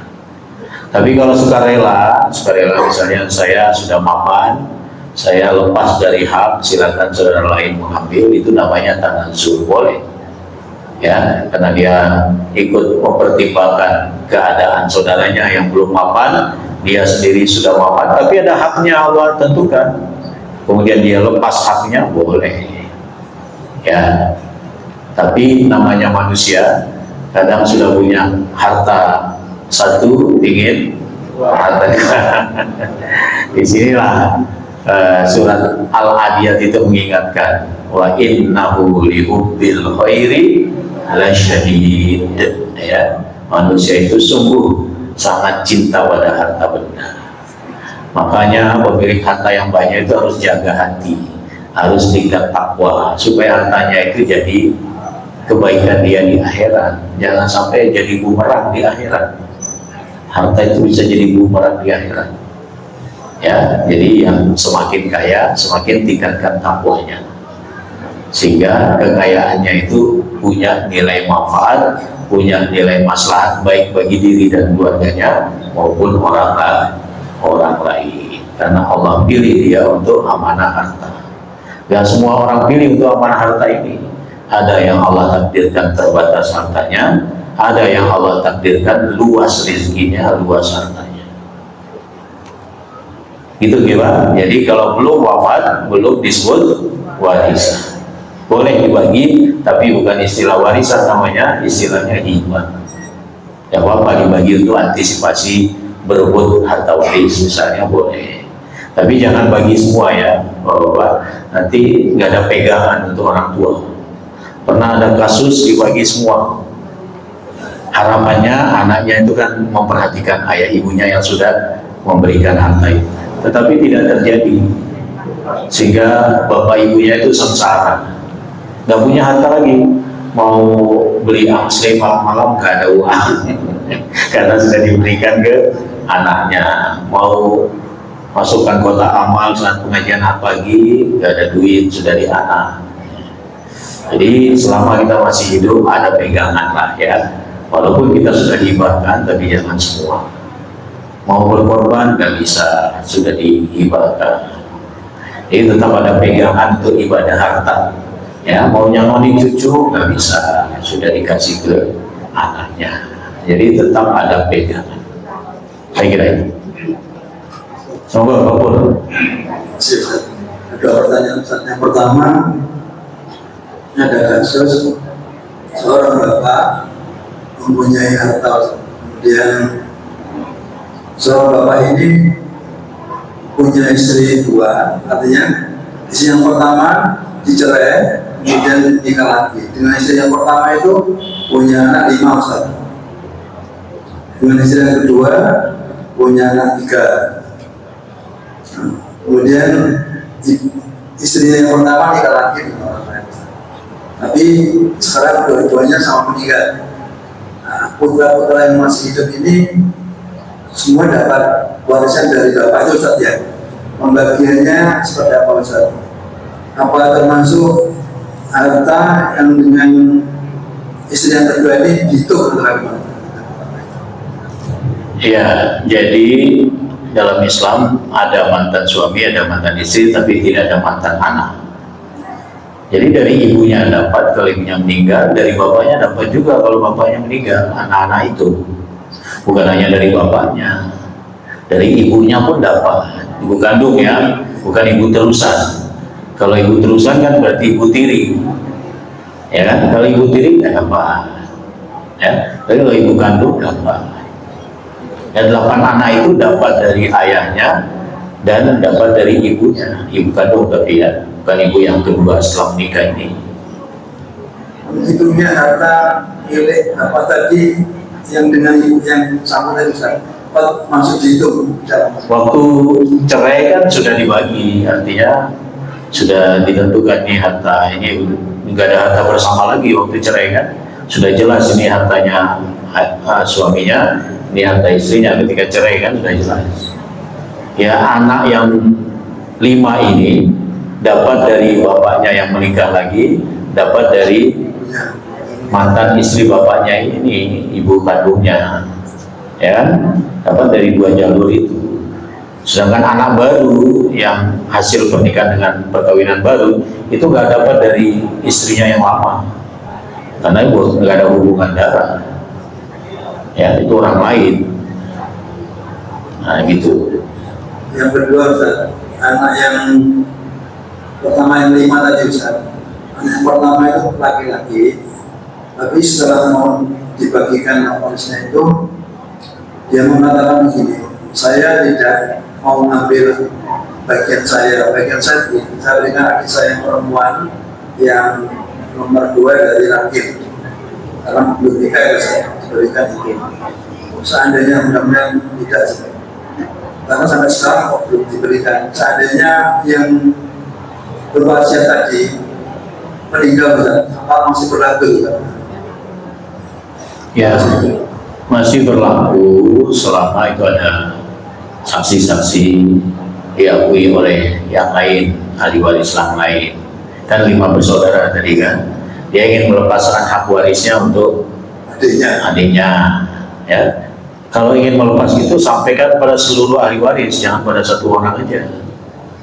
Tapi kalau sukarela misalnya saya sudah mapan, saya lepas dari hak, silakan saudara lain mengambil, itu namanya tanazul, boleh. Ya, karena dia ikut mempertimbangkan keadaan saudaranya yang belum mapan, dia sendiri sudah mapan, tapi ada haknya Allah tentukan. Kemudian dia lepas haknya, boleh. Ya, tapi namanya manusia, kadang sudah punya harta satu, ingin harta dua. Disinilah surat Al-Adiyat itu mengingatkan, wa innahu lihubbil khairi lasyadid. Ya, manusia itu sungguh sangat cinta pada harta benda. Makanya pemilik harta yang banyak itu harus jaga hati, harus tingkat takwa, supaya hartanya itu jadi kebaikan dia di akhirat. Jangan sampai jadi bumerang di akhirat. Harta itu bisa jadi bumerang di akhirat. Ya, jadi yang semakin kaya, semakin tingkatkan takwanya, sehingga kekayaannya itu punya nilai manfaat, punya nilai maslahat baik bagi diri dan keluarganya maupun orang lain. Karena Allah pilih dia untuk amanah harta. Gak semua orang pilih untuk amanah harta ini. Ada yang Allah takdirkan terbatas hartanya, ada yang Allah takdirkan luas rezekinya, luas hartanya. Itu gimana? Jadi kalau belum wafat, belum disebut warisan. Boleh dibagi, tapi bukan istilah warisan namanya, istilahnya hibah. Ya apa dibagi untuk antisipasi berebut harta waris misalnya, boleh. Tapi jangan bagi semua ya, Bapak. Nanti nggak ada pegangan untuk orang tua. Pernah ada kasus dibagi semua. Harapannya anaknya itu kan memperhatikan ayah ibunya yang sudah memberikan harta itu. Tetapi tidak terjadi. Sehingga bapak ibunya itu sengsara. Nggak punya harta lagi. Mau beli angsle malam-malam nggak ada uang. Karena sudah diberikan ke anaknya. Mau masukkan kotak amal saat pengajian pagi, nggak ada duit, sudah di anak. Jadi selama kita masih hidup ada pegangan lah ya. Walaupun kita sudah dihibahkan, tapi jangan semua. Mau berkorban nggak bisa, sudah dihibahkan. Jadi tetap ada pegangan untuk ibadah harta. Ya, mau nyalonin cucu nggak bisa, sudah dikasih ke anaknya. Jadi tetap ada pegangan. Saya kira itu. Semoga Bapak. Ada pertanyaan yang pertama, ada kasus seorang bapak mempunyai harta, kemudian seorang bapak ini punya istri dua, artinya istri yang pertama dicerai, kemudian nikah lagi. Dengan istri yang pertama itu punya anak 5 Ustaz. Dengan istri yang kedua punya anak 3. Kemudian istri yang pertama nikah lagi dengan orang lain. Tapi sekarang dua-duanya sama meninggal. Nah, putra-putra yang masih hidup ini semua dapat warisan dari bapak itu Ustaz ya. Pembagiannya seperti apa Ustaz? Apa termasuk harta yang dengan istri yang kedua ini dihitung atau Ya, jadi dalam Islam ada mantan suami, ada mantan istri, tapi tidak ada mantan anak. Jadi dari ibunya dapat, kalau ibunya meninggal, dari bapaknya dapat juga kalau bapaknya meninggal, anak-anak itu. Bukan hanya dari bapaknya, dari ibunya pun dapat. Ibu kandung ya, bukan ibu terusan. Kalau ibu terusan kan berarti ibu tiri. Ya kan, kalau ibu tiri tidak dapat. Ya, tapi kalau ibu kandung dapat. Dan 8 anak itu dapat dari ayahnya dan dapat dari ibunya, ibu kandung tapi ya, bukan ibu yang kedua setelah menikah ini. Hitungnya harta milik apa tadi yang dengan ibu yang sama tadi Ustaz? Apa masuk dihitung? Waktu cerai kan sudah dibagi, artinya sudah ditentukan nih harta ini nggak ada harta bersama lagi waktu cerai kan, sudah jelas ini hartanya suaminya, ini harta istrinya ketika cerai kan sudah jelas. Ya anak yang 5 ini dapat dari bapaknya yang menikah lagi, dapat dari mantan istri bapaknya ini, ibu kandungnya, ya kan? Dapat dari dua jalur itu. Sedangkan anak baru yang hasil pernikahan dengan perkawinan baru itu nggak dapat dari istrinya yang lama, karena ibu nggak ada hubungan darah, ya itu orang lain. Nah gitu. Yang kedua Ustaz, anak yang pertama yang 5 tadi Ustaz, anak pertama itu laki-laki, tapi setelah mau dibagikan awarisnya itu dia mengatakan begini, saya tidak mau mengambil bagian saya berikan adik saya yang perempuan yang nomor 2 dari laki, karena belum nikah ya saya diberikan itu. Seandainya mudah-mudahan tidak, karena sampai sekarang kok belum diberikan. Seandainya yang berwasiat tadi meninggal, apa masih berlaku? Ya, masih berlaku selama itu ada saksi-saksi diakui oleh yang lain, ahli waris yang lain. Kan 5 bersaudara tadi kan, dia ingin melepaskan hak warisnya untuk adiknya, ya. Kalau ingin melepas itu sampaikan pada seluruh ahli waris, jangan pada satu orang aja,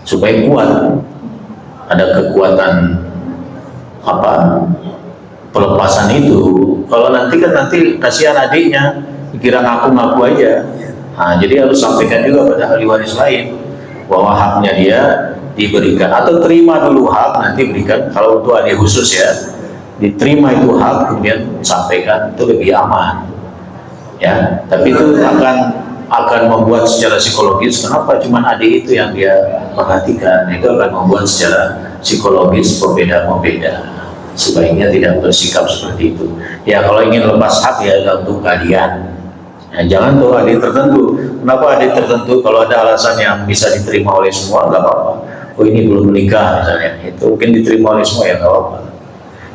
supaya kuat. Ada kekuatan apa pelepasan itu. Kalau nanti kasihan adiknya, kira ngaku-ngaku aja. Nah, jadi harus sampaikan juga pada ahli waris lain bahwa haknya dia diberikan, atau terima dulu hak, nanti berikan. Kalau untuk adik khusus ya, diterima itu hak, kemudian sampaikan, itu lebih aman. Ya, tapi itu akan membuat secara psikologis, kenapa cuma adik itu yang dia perhatikan, itu akan membuat secara psikologis berbeda-beda. Sebaiknya tidak bersikap seperti itu. Ya kalau ingin lepas hak ya untuk kalian. Ya, jangan tuh adik tertentu. Kenapa adik tertentu? Kalau ada alasan yang bisa diterima oleh semua, nggak apa-apa. Oh ini belum menikah misalnya, itu mungkin diterima oleh semua ya nggak apa-apa.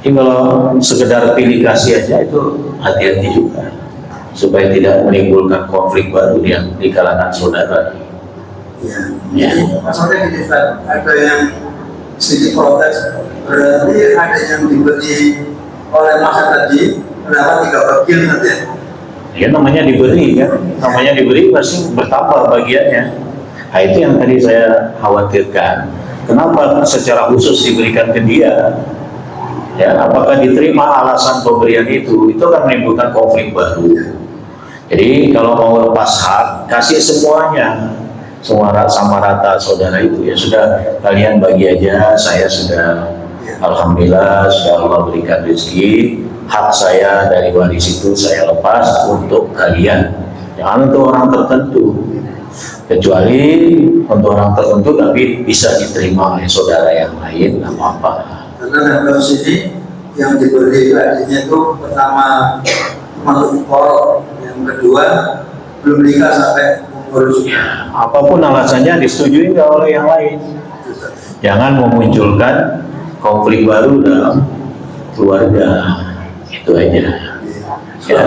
Jadi kalau sekedar pilih kasih aja itu hati-hati juga, supaya tidak menimbulkan konflik baru di kalangan saudara. Ya. Maksudnya gini, ada yang sedikit protes, berarti ada yang diberi oleh masa tadi berapa 3 bagian saja. Ya namanya diberi kan, namanya diberi pasti bertambah bagiannya. Nah itu yang tadi saya khawatirkan. Kenapa secara khusus diberikan ke dia? Ya, apakah diterima alasan pemberian itu akan menimbulkan konflik baru. Jadi kalau mau lepas hak, kasih semuanya, semua sama rata saudara itu, ya sudah kalian bagi aja, saya sudah alhamdulillah sudah Allah berikan rezeki, hak saya dari waris itu saya lepas untuk kalian, jangan untuk orang tertentu, kecuali untuk orang tertentu tapi bisa diterima oleh saudara yang lain, nggak apa-apa. Karena dalam kasus ini yang diberi adiknya itu pertama masuk sekolah, yang kedua belum nikah sampai umur ya, apapun alasannya disetujui nggak oleh yang lain. Jangan memunculkan konflik baru dalam keluarga, itu aja. Ya.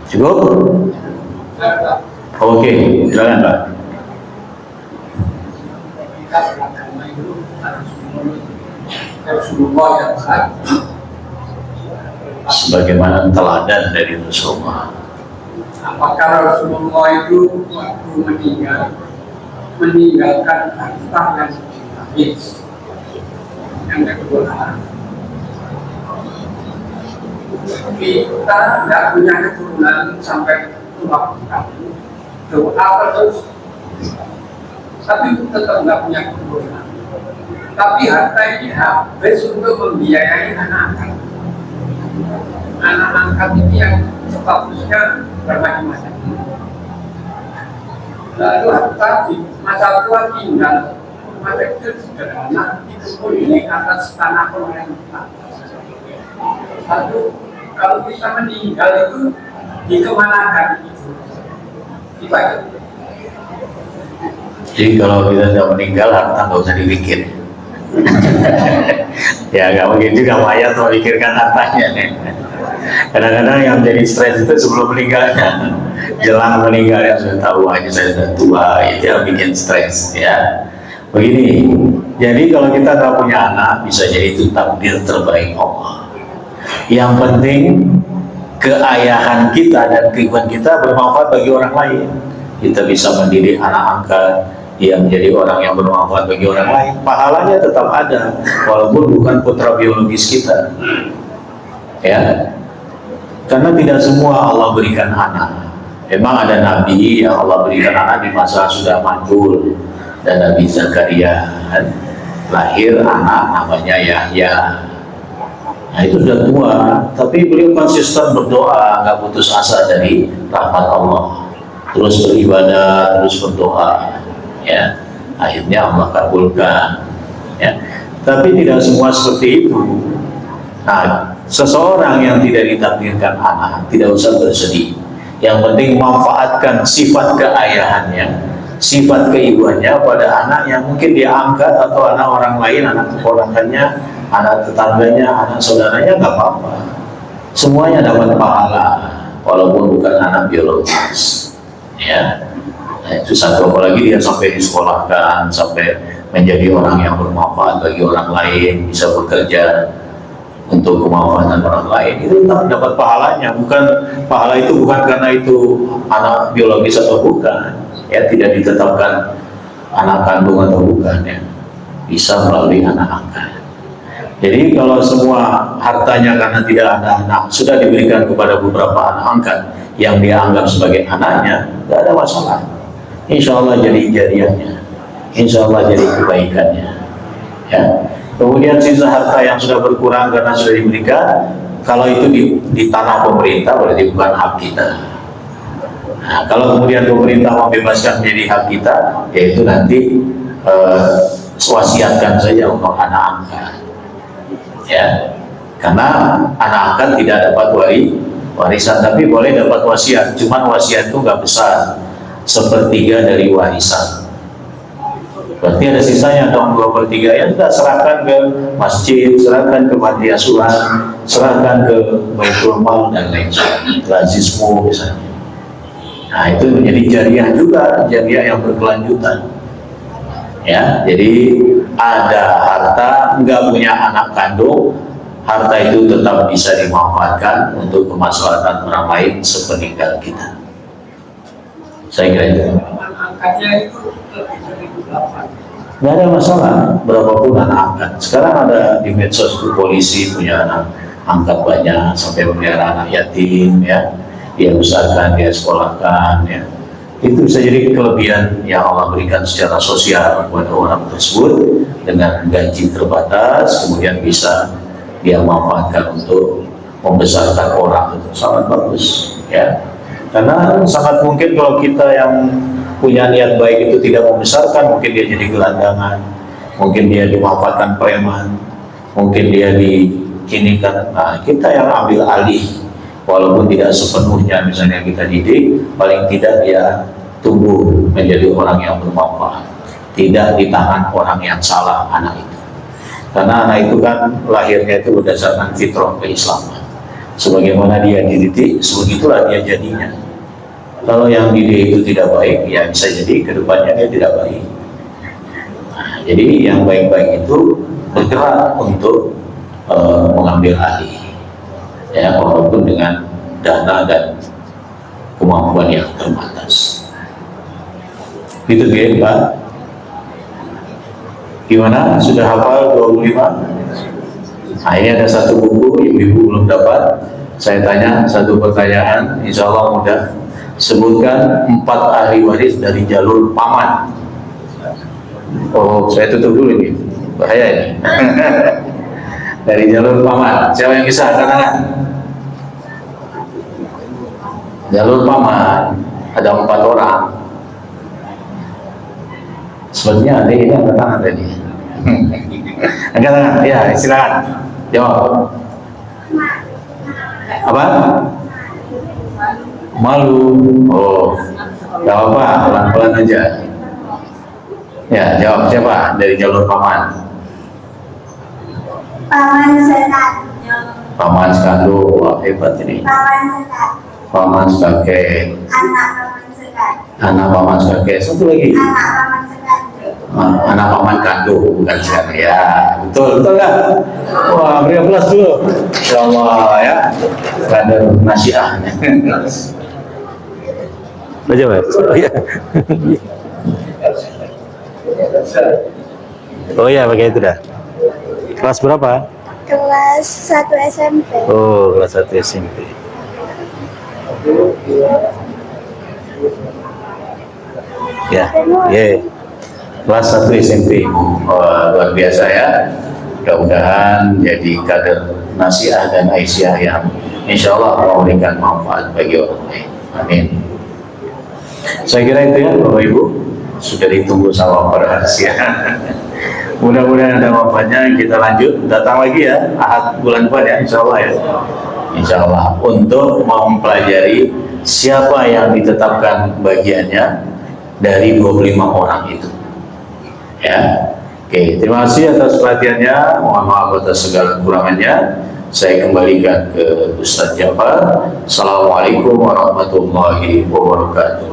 Cukup? Oke, silakan Pak. Rasulullah yang saat sebagaimana teladan dari Rasulullah. apakah Rasulullah itu waktu meninggalkan harta yang habis? Yang kedua, kita tidak punya keturunan sampai tua kami, doa terus, tapi tetap tidak punya keturunan. Tapi harta ini habis untuk membiayai anak-anak. Anak-anak ini yang statusnya bermacam-macam. Lalu harta di masa tua tinggal rumah kecil sederhana itu pun di atas tanah pemerintah. Lalu kalau kita meninggal itu dikemanakan itu? Dipakai. Jadi kalau kita sudah meninggal harta nggak usah dipikir. Ya nggak mungkin juga mayat memikirkan hartanya nih. Kadang-kadang yang jadi stres itu sebelum meninggalnya, jelang meninggalnya sudah tahu aja saya sudah tua, itu yang bikin stres ya. Begini, jadi kalau kita nggak punya anak, bisa jadi itu takdir terbaik Allah. Yang penting keayahan kita dan kehidupan kita bermanfaat bagi orang lain. Kita bisa mendidik anak angkat yang menjadi orang yang bermanfaat bagi orang lain. Pahalanya tetap ada, walaupun bukan putra biologis kita. Ya, karena tidak semua Allah berikan anak. Memang ada nabi yang Allah berikan anak di masa sudah manjur. Dan Nabi Zakaria lahir anak namanya Yahya. Nah itu sudah tua, tapi beliau konsisten berdoa, nggak putus asa dari rahmat Allah. Terus beribadah, terus berdoa, ya. Akhirnya Allah kabulkan, ya. Tapi tidak semua seperti itu. Nah, seseorang yang tidak ditakdirkan anak tidak usah bersedih. Yang penting manfaatkan sifat keayahannya, sifat keibuannya pada anak yang mungkin dia angkat atau anak orang lain, anak keponakannya, anak tetangganya, anak saudaranya, nggak apa-apa. Semuanya dapat pahala, walaupun bukan anak biologis. Ya, nah, itu satu. Apalagi dia sampai disekolahkan, sampai menjadi orang yang bermanfaat bagi orang lain, bisa bekerja untuk kemanfaatan orang lain, itu tetap dapat pahalanya. Bukan pahala itu bukan karena itu anak biologis atau bukan. Ya, tidak ditetapkan anak kandung atau bukan, ya. Bisa melalui anak angkat. Jadi kalau semua hartanya karena tidak ada anak sudah diberikan kepada beberapa anak angkat yang dia anggap sebagai anaknya, tidak ada masalah. Insya Allah jadi jariahnya, insya Allah jadi kebaikannya. Ya. Kemudian sisa harta yang sudah berkurang karena sudah diberikan, kalau itu di tanah pemerintah berarti bukan hak kita. Nah, kalau kemudian pemerintah membebaskan menjadi hak kita, yaitu nanti wasiatkan saja untuk anak angkat, ya, karena anak angkat tidak dapat warisan, tapi boleh dapat wasiat. Cuman wasiat itu nggak besar, 1/3 dari warisan. Berarti ada sisanya dong 2/3, ya sudah serahkan ke masjid, serahkan ke panti asuhan, serahkan ke baitul mal dan lain sebagainya, lazismu misalnya. Nah itu menjadi jariah juga, jariah yang berkelanjutan. Ya, jadi ada harta, nggak punya anak kandung, harta itu tetap bisa dimanfaatkan untuk kemaslahatan orang lain sepeninggal kita. Saya kira itu. Angkatnya itu lebih dari 8. Nggak ada masalah, berapapun anak angkat. Sekarang ada di medsos itu polisi punya anak angkat banyak, sampai memelihara anak yatim, ya. Dia besarkan, dia sekolahkan, ya. Itu bisa jadi kelebihan yang Allah berikan secara sosial kepada orang tersebut dengan gaji terbatas, kemudian bisa dia manfaatkan untuk membesarkan orang. Itu sangat bagus, ya. Karena sangat mungkin kalau kita yang punya niat baik itu tidak membesarkan, mungkin dia jadi gelandangan, mungkin dia dimanfaatkan preman, mungkin dia dikinikan. Nah, kita yang ambil alih. Walaupun tidak sepenuhnya misalnya kita didik, paling tidak dia tumbuh menjadi orang yang bermanfaat, tidak di tangan orang yang salah anak itu. Karena anak itu kan lahirnya itu berdasarkan fitrah keislaman. Sebagaimana dia dididik, sebegitulah dia jadinya. Kalau yang dididik itu tidak baik, ya bisa jadi kedepannya dia tidak baik. Nah, jadi yang baik-baik itu bergerak untuk mengambil alih, ya, walaupun dengan dana dan kemampuan yang terbatas. Itu dia, Pak. Gimana? Sudah hafal 25? Nah, ini ada satu buku, ibu-ibu belum dapat. Saya tanya satu pertanyaan, insya Allah mudah. Sebutkan 4 ahli waris dari jalur paman. Oh, saya tutup dulu ini, bahaya ini. Dari jalur paman, siapa yang bisa? Katakan. Jalur paman ada 4 orang. Sepertinya ada ini angkat tangan tadi. Angkat tangan, ya silakan. Jawab. Apa? Malu. Oh, gak apa-apa, pelan-pelan aja. Ya, jawab siapa dari jalur paman? Paman Senanjung. Paman sekando, wah hebat ini. Paman Paman sekak, sekake, anak paman sekak, anak paman sekake, satu lagi. anak paman sekak, Anak paman kando, bukan sekake ya. Betul kan? Wah, beri aplaus dulu. Insyaallah ya. Kader nasiah. Baca Mas. Oh iya. Oh iya, pakai itu dah. Kelas berapa? kelas 1 SMP. Oh, kelas 1 SMP. Ya, kelas 1 SMP. Luar biasa ya. Mudah-mudahan jadi kader nasiah dan aisyah yang insya Allah memberikan manfaat bagi orang lain. Amin. Saya kira itu ya Bapak Ibu, sudah ditunggu sama para rahasia. Mudah-mudahan ada manfaatnya. Kita lanjut, datang lagi ya Ahad bulan depan ya, insya Allah ya. Insya Allah untuk mempelajari siapa yang ditetapkan bagiannya dari 25 orang itu. Ya, oke. Terima kasih atas perhatiannya. Mohon maaf atas segala kekurangannya. Saya kembalikan ke Ustadz Jafar. Assalamualaikum warahmatullahi wabarakatuh.